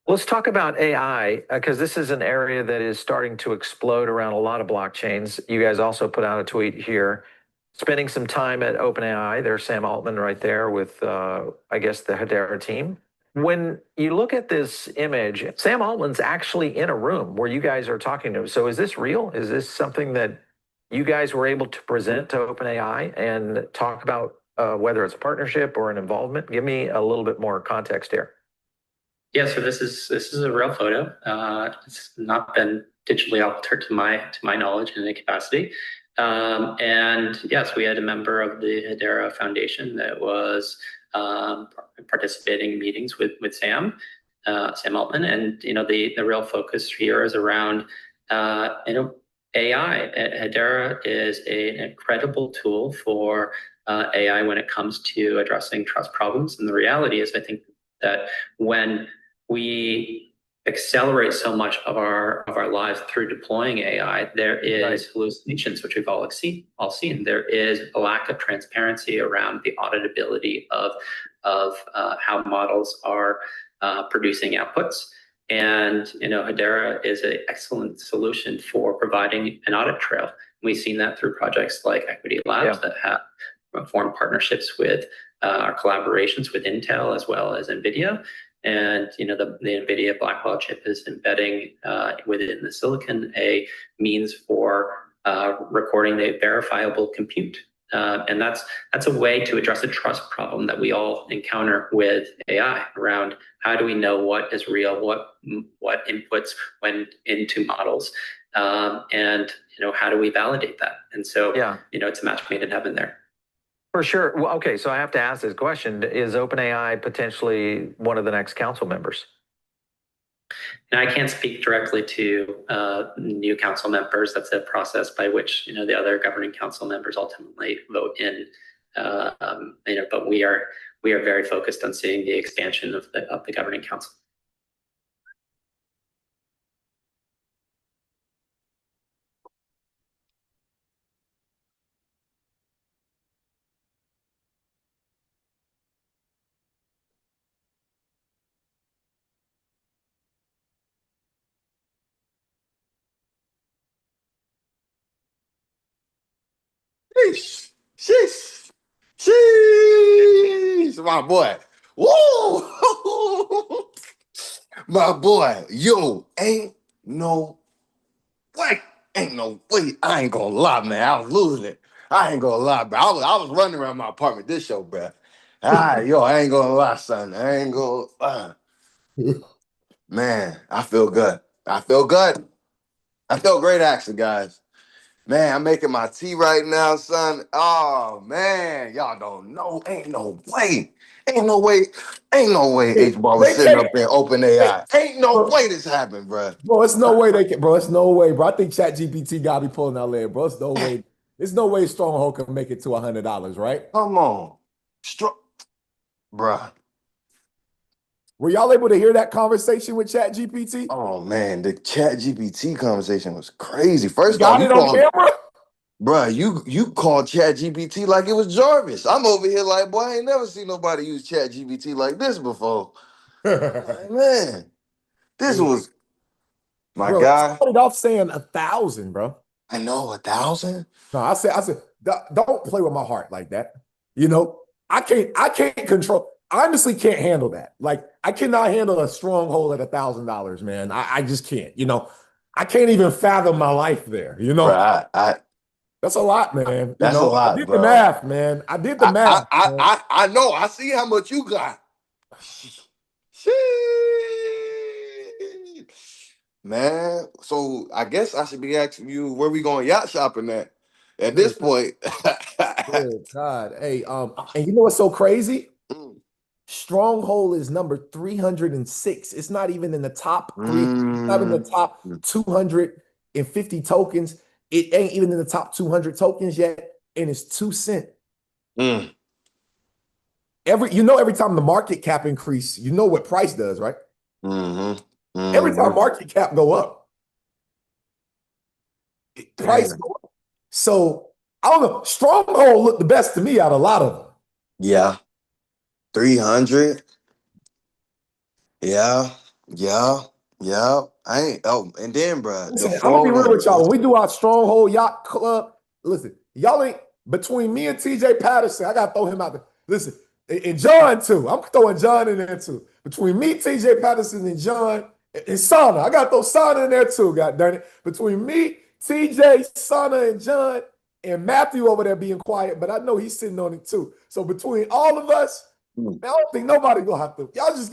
Let's talk about AI, because this is an area that is starting to explode around a lot of blockchains. You guys also put out a tweet here, spending some time at OpenAI. There's Sam Altman right there with, I guess, the Hedera team. When you look at this image, Sam Altman's actually in a room where you guys are talking to him. So is this real? Is this something that you guys were able to present to OpenAI and talk about whether it's a partnership or an involvement? Give me a little bit more context here. Yeah, so this is a real photo. It's not been digitally altered to my knowledge in any capacity. And yes, we had a member of the Hedera Foundation that was participating in meetings with Sam Altman, and the real focus here is around AI. Hedera is an incredible tool for AI when it comes to addressing trust problems. And the reality is, I think that when we accelerate so much of our lives through deploying AI, there is hallucinations, which we've all seen. There is a lack of transparency around the auditability of how models are producing outputs. And Hedera is an excellent solution for providing an audit trail. We've seen that through projects like Equity Labs that have formed partnerships with our collaborations with Intel as well as NVIDIA. And the NVIDIA Blackwell chip is embedding within the silicon a means for recording the verifiable compute. And that's a way to address a trust problem that we all encounter with AI around how do we know what is real, what inputs went into models, and how do we validate that? And so it's a match made in heaven there. For sure. Well, okay, so I have to ask this question. Is OpenAI potentially one of the next council members? And I can't speak directly to new council members. That's a process by which the other governing council members ultimately vote in. But we are very focused on seeing the expansion of the governing council. Sheesh. Sheesh. Sheesh. My boy. Whoa. My boy. Yo, ain't no way. Ain't no way. I ain't gonna lie, man. I was losing it. I ain't gonna lie, bro. I was running around my apartment this show, bro. Yo, I ain't gonna lie, son. I ain't gonna lie. Man, I feel good. I feel good. I feel great, actually, guys. Man, I'm making my tea right now, son. Oh, man. Y'all don't know. Ain't no way. Ain't no way. Ain't no way H-Ball was They sitting can't. up there open AI. Ain't no way this happened, bro. Bro, it's no way they can, bro. It's no way, bro. I think ChatGPT got to be pulling out leg, bro. It's no way. There's no way Stronghold can make it to $100, right? Come on. Bruh. Were y'all able to hear that conversation with ChatGPT? Oh, man. The ChatGPT conversation was crazy. First Got off, it on camera? Bruh, you called ChatGPT like it was Jarvis. I'm over here like, boy, I ain't never seen nobody use ChatGPT like this before. Like, man, this was my Bro, it guy. started off saying 1,000, bro. I know 1,000. No, I said, don't play with my heart like that. I can't control. I honestly can't handle that. Like, I cannot handle a stronghold at $1,000, man. I just can't. I can't even fathom my life there. Bruh, That's a lot, man. that's a I lot, did the bro. math, man. I did the math. Man. I know. I see how much you got. Sheesh. Man, so I guess I should be asking you where we going yacht shopping at this point. Good God. Hey, and you know what's so crazy? Mm. Stronghold is number 306. It's not even in the top three. It's not in the top 250 tokens. It ain't even in the top 200 tokens yet, and it's 2 cents. Mm. Every time the market cap increase, you know what price does, right? Mm-hmm. Every time Mm-hmm. market cap go up, price Damn. go up. So I don't know. Stronghold looked the best to me out of a lot of them. Yeah. 300. Yeah. Yeah. Yeah. I ain't. Oh, and then, bro, the Listen, I'm gonna be real with 401. y'all. When we do our Stronghold Yacht Club, listen, y'all ain't between me and TJ Patterson. I gotta throw him out there. Listen, and John too. I'm throwing John in there too. Between me, TJ Patterson, and John and Sana, I gotta throw Sana in there too. God darn it. Between me, TJ, Sana, and John, and Matthew over there being quiet, but I know he's sitting on it too. So between all of us. Man, I don't think nobody gonna have to. Y'all just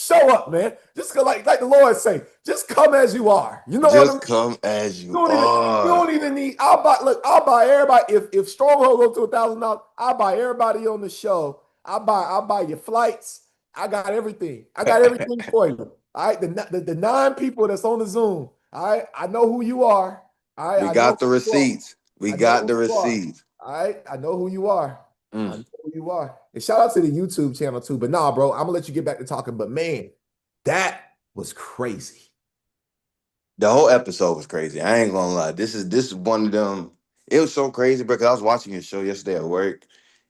show up, man. Just go like the Lord say, just come as you are. You know what I mean? Just come as you You are. don't even need. I'll buy everybody. If Stronghold go to $1,000, I'll buy everybody on the show. I'll buy your flights. I got everything. I got everything for you. All right. The 9 people that's on the Zoom. All right. I know who you are. All right. We I know got the who you are. receipts. We I know got who the you are. receipts. All right. I know who you are. I Mm. know who you are. And shout out to the YouTube channel too. But nah, bro, I'm gonna let you get back to talking. But man, that was crazy. The whole episode was crazy. I ain't gonna lie. This is one of them. It was so crazy because I was watching your show yesterday at work,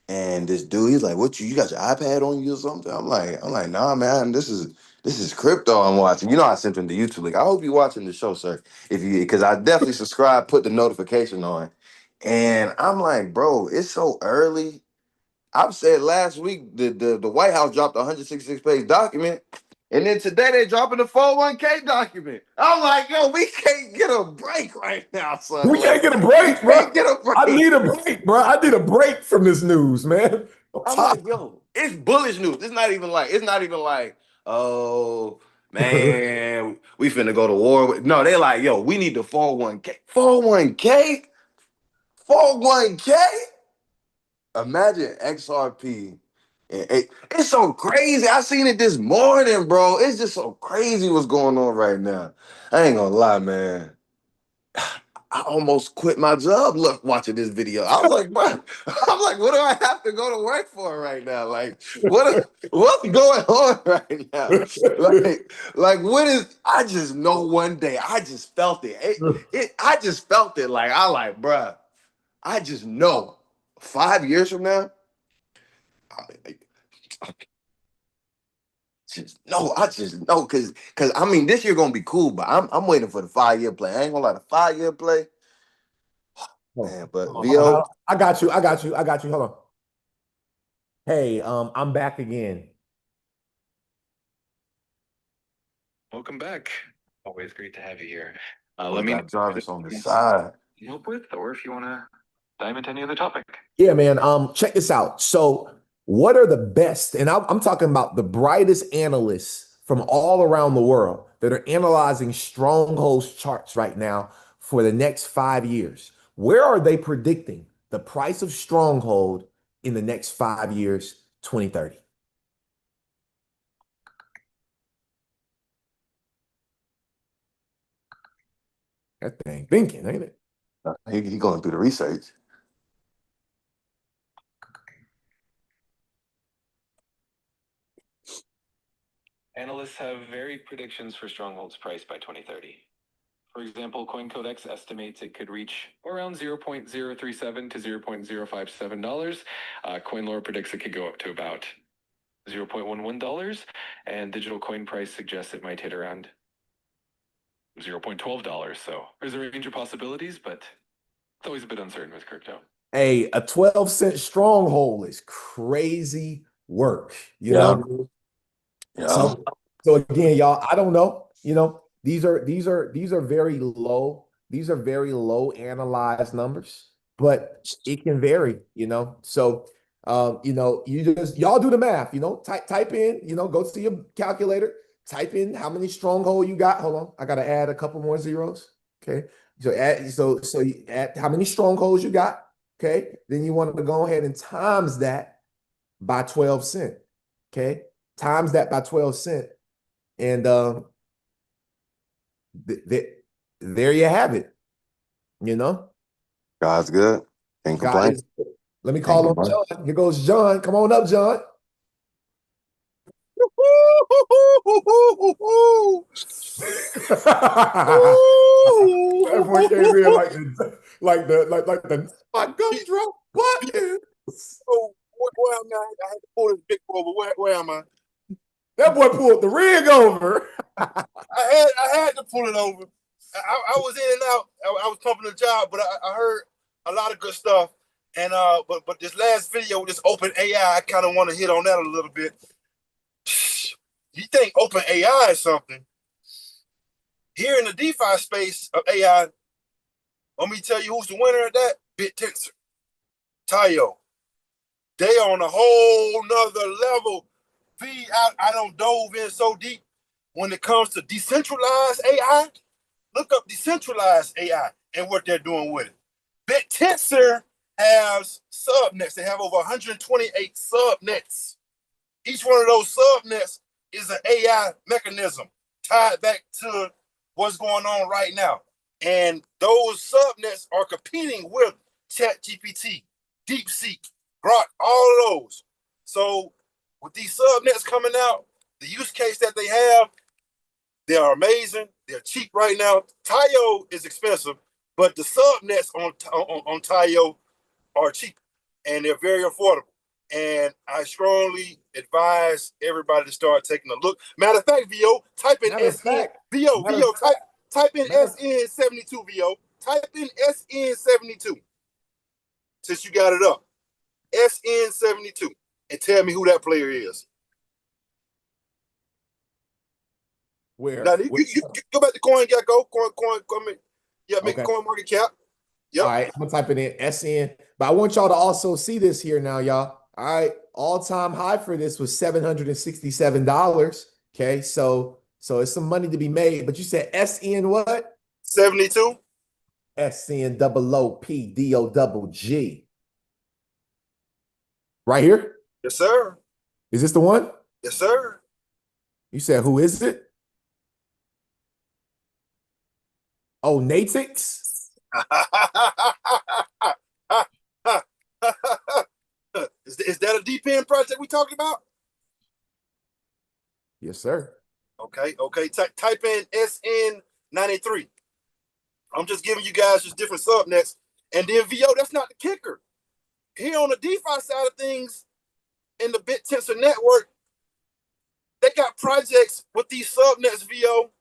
and this dude, he's like, "What you got your iPad on you or something?" I'm like, nah, man. This is crypto I'm watching. You know, I sent him to YouTube. Like, I hope you watching the show, sir. Because I definitely subscribe, put the notification on, and I'm like, bro, it's so early. I've said last week the White House dropped a 166-page document, and then today they dropping the 401k document. I'm like, yo, we can't get a break right now, son. We can't get a break, bro. Can't get a break. I need a break, bro. I need a break from this news, man. I'm like, yo, it's bullish news. It's not even like, oh man, we finna go to war. No, they like, yo, we need the 401k. 401k? 401k? Imagine XRP It's so crazy. I seen it this morning, bro. It's just so crazy what's going on right now. I ain't gonna lie, man. I almost quit my job watching this video. I was like, bro, I'm like, what do I have to go to work for right now? Like, what's going on right now? What is, I just know one day, I just felt it. I just felt it. Bruh, I just know 5 years from now, I just know because I mean this year gonna be cool, but I'm waiting for the 5 year play. I ain't gonna lie, the 5 year play, man. But VO, I got you. Hold on. Hey, I'm back again. Welcome back. Always great to have you here. let me got Jarvis on the side. Help with, or if you want to dive into any other topic. Yeah, man. Check this out. So, what are the best? And I'm talking about the brightest analysts from all around the world that are analyzing strongholds charts right now for the next 5 years. Where are they predicting the price of stronghold in the next 5 years, 2030? That thing thinking, ain't it? He going through the research. Analysts have varied predictions for Stronghold's price by 2030. For example, CoinCodex estimates it could reach around $0.037 to $0.057. CoinLore predicts it could go up to about $0.11, and Digital Coin Price suggests it might hit around $0.12. So there's a range of possibilities, but it's always a bit uncertain with crypto. A 12-cent stronghold is crazy work, you know? Yeah. So again, y'all, I don't know. You know, these are very low. These are very low analyzed numbers, but it can vary. You know, so y'all do the math. You know, type in. You know, go to your calculator. Type in how many stronghold you got. Hold on, I got to add a couple more zeros. Okay, so you add how many strongholds you got. Okay, then you want to go ahead and times that by 12 cents. Okay, times that by 12 cents. And there you have it. You know, God's good. Can't complain. Let me call on John. Here goes John. Come on up, John. That boy came in like the my gumdrop button. So where am I? I had to pull this big over. Where am I? That boy pulled the rig over. I had to pull it over. I was in and out. I was pumping the job, but I heard a lot of good stuff. And but this last video, this open AI, I kind of want to hit on that a little bit. You think open AI is something? Here in the DeFi space of AI, let me tell you who's the winner of that. BitTensor, Tayo. They on a whole nother level. I don't dove in so deep when it comes to decentralized AI. Look up decentralized AI and what they're doing with it. BitTensor has subnets. They have over 128 subnets. Each one of those subnets is an AI mechanism tied back to what's going on right now. And those subnets are competing with ChatGPT, DeepSeek, Grok, all of those. So with these subnets coming out, the use case that they have, they are amazing. They're cheap right now. Tayo is expensive, but the subnets on Tayo are cheap and they're very affordable. And I strongly advise everybody to start taking a look. Matter of fact, VO, type in SN, VO, type in SN72, VO. Type in SN72 since you got it up. SN72 and tell me who that player is. Where? Now, you go back to CoinGecko, make Coin Market Cap. Yep. All right, I'm gonna type it in SN, but I want y'all to also see this here now, y'all. All right, all-time high for this was $767. Okay, so it's some money to be made. But you said SN what? 72. SN double O P D O double G. Right here? Yes, sir. Is this the one? Yes, sir. You said, who is it? Oh, Natix? Is that a deep end project we talking about? Yes, sir. Okay. Type in SN93. I'm just giving you guys just different subnets. And then VO, that's not the kicker. Here on the DeFi side of things, in the BitTensor network, they got projects with these subnets, VO,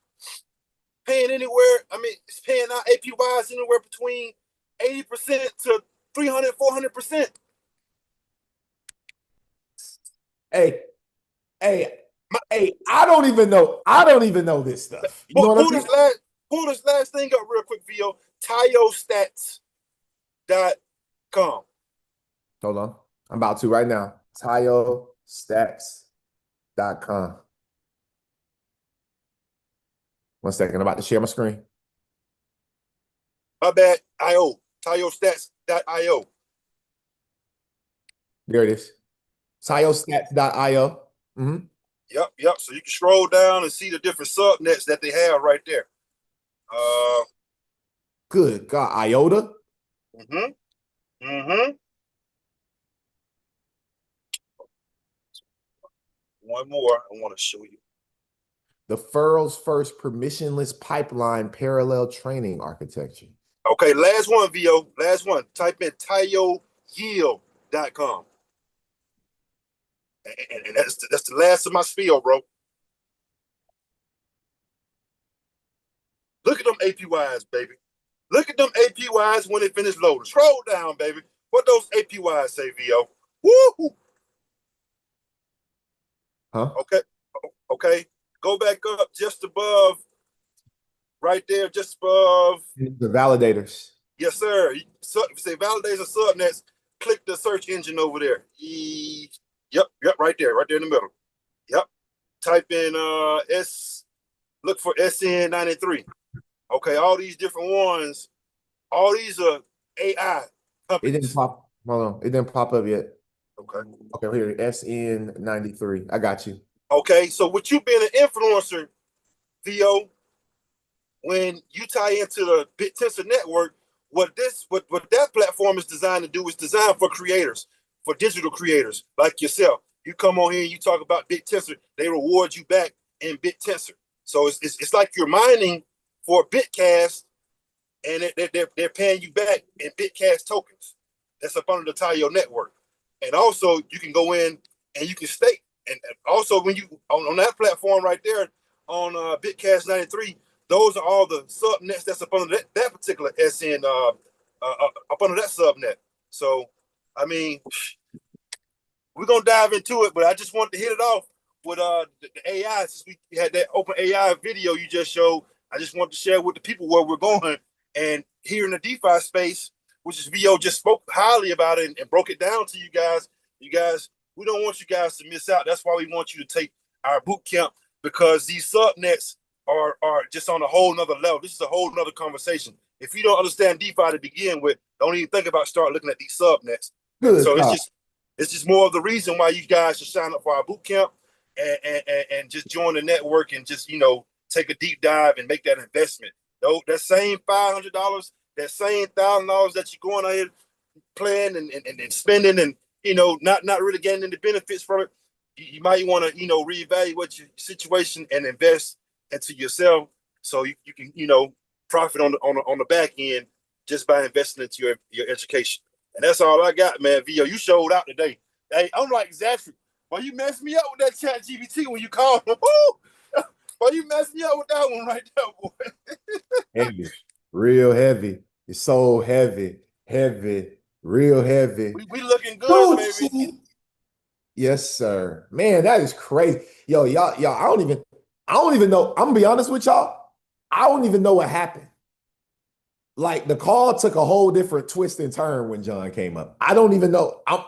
paying anywhere, it's paying out APYs anywhere between 80% to 300, 400%. Hey, I don't even know this stuff. You know what I mean? Pull this last thing up real quick, VO. TioStats.com. Hold on. I'm about to right now. TioStats.com. 1 second. I'm about to share my screen. My bad. IO. TioStats.io. There it is. TioStats.io. Mm-hmm. Yep. So you can scroll down and see the different subnets that they have right there. Good God. IOTA? One more I want to show you. The Furl's first permissionless pipeline parallel training architecture. Okay, last one, VO. Last one. Type in TioYield.com. And that's the last of my spiel, bro. Look at them APYs, baby. Look at them APYs when they finish loading. Scroll down, baby. What those APYs say, VO? Woo! Huh? Okay. Go back up just above, right there, just above. The validators. Yes, sir. So, if you say validators or subnets, click the search engine over there. Yep, right there in the middle. Yep. Type in look for SN93. Okay, all these different ones, all these are AI companies. It didn't pop. Hold on. It didn't pop up yet. Okay, here, SN93. I got you. Okay, so with you being an influencer, VO, when you tie into the BitTensor network, what that platform is designed to do is designed for creators, for digital creators like yourself. You come on here and you talk about BitTensor, they reward you back in BitTensor. So it's like you're mining for Bitcast, and they're paying you back in Bitcast tokens. That's up under the Tio network. And also you can go in and you can stake. And also when you on that platform right there on Bitcast 93, those are all the subnets that's up under that particular SN up under that subnet. So I mean, we're gonna dive into it, but I just wanted to hit it off with the AI. Since we had that open AI video you just showed, I just wanted to share with the people where we're going. And here in the DeFi space, which is VO just spoke highly about it and broke it down to you guys. You guys, we don't want you guys to miss out. That's why we want you to take our boot camp, because these subnets are just on a whole nother level. This is a whole nother conversation. If you don't understand DeFi to begin with, don't even think about start looking at these subnets. So it's just more of the reason why you guys should sign up for our boot camp and just join the network and just, take a deep dive and make that investment. Though that same $500, that same $1,000 that you're going ahead playing and spending and, not really getting any benefits from it, you might want to, reevaluate your situation and invest into yourself so you can, profit on the back end just by investing into your education. And that's all I got, man. VO, you showed out today. Hey, I'm like, Zachary, why you messed me up with that chat GPT when you called him? Why you messed me up with that one right there, boy? Heavy. Real heavy. It's so heavy. Real heavy. We looking good, baby. Yes, sir. Man, that is crazy. Yo, y'all, I don't even know. I'm gonna be honest with y'all. I don't even know what happened. Like, the call took a whole different twist and turn when John came up. I don't even know. I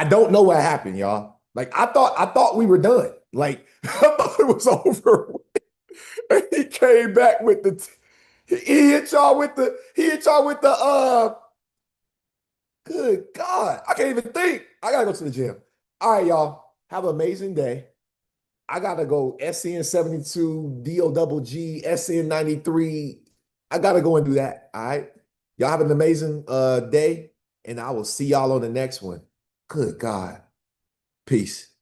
don't know what happened, y'all. Like, I thought we were done. Like, I thought it was over. And he came back with he hit y'all with the good God. I can't even think. I gotta go to the gym. All right, y'all. Have an amazing day. I gotta go SN72, DOGG, SN93. I gotta go and do that. All right. Y'all have an amazing day, and I will see y'all on the next one. Good God. Peace.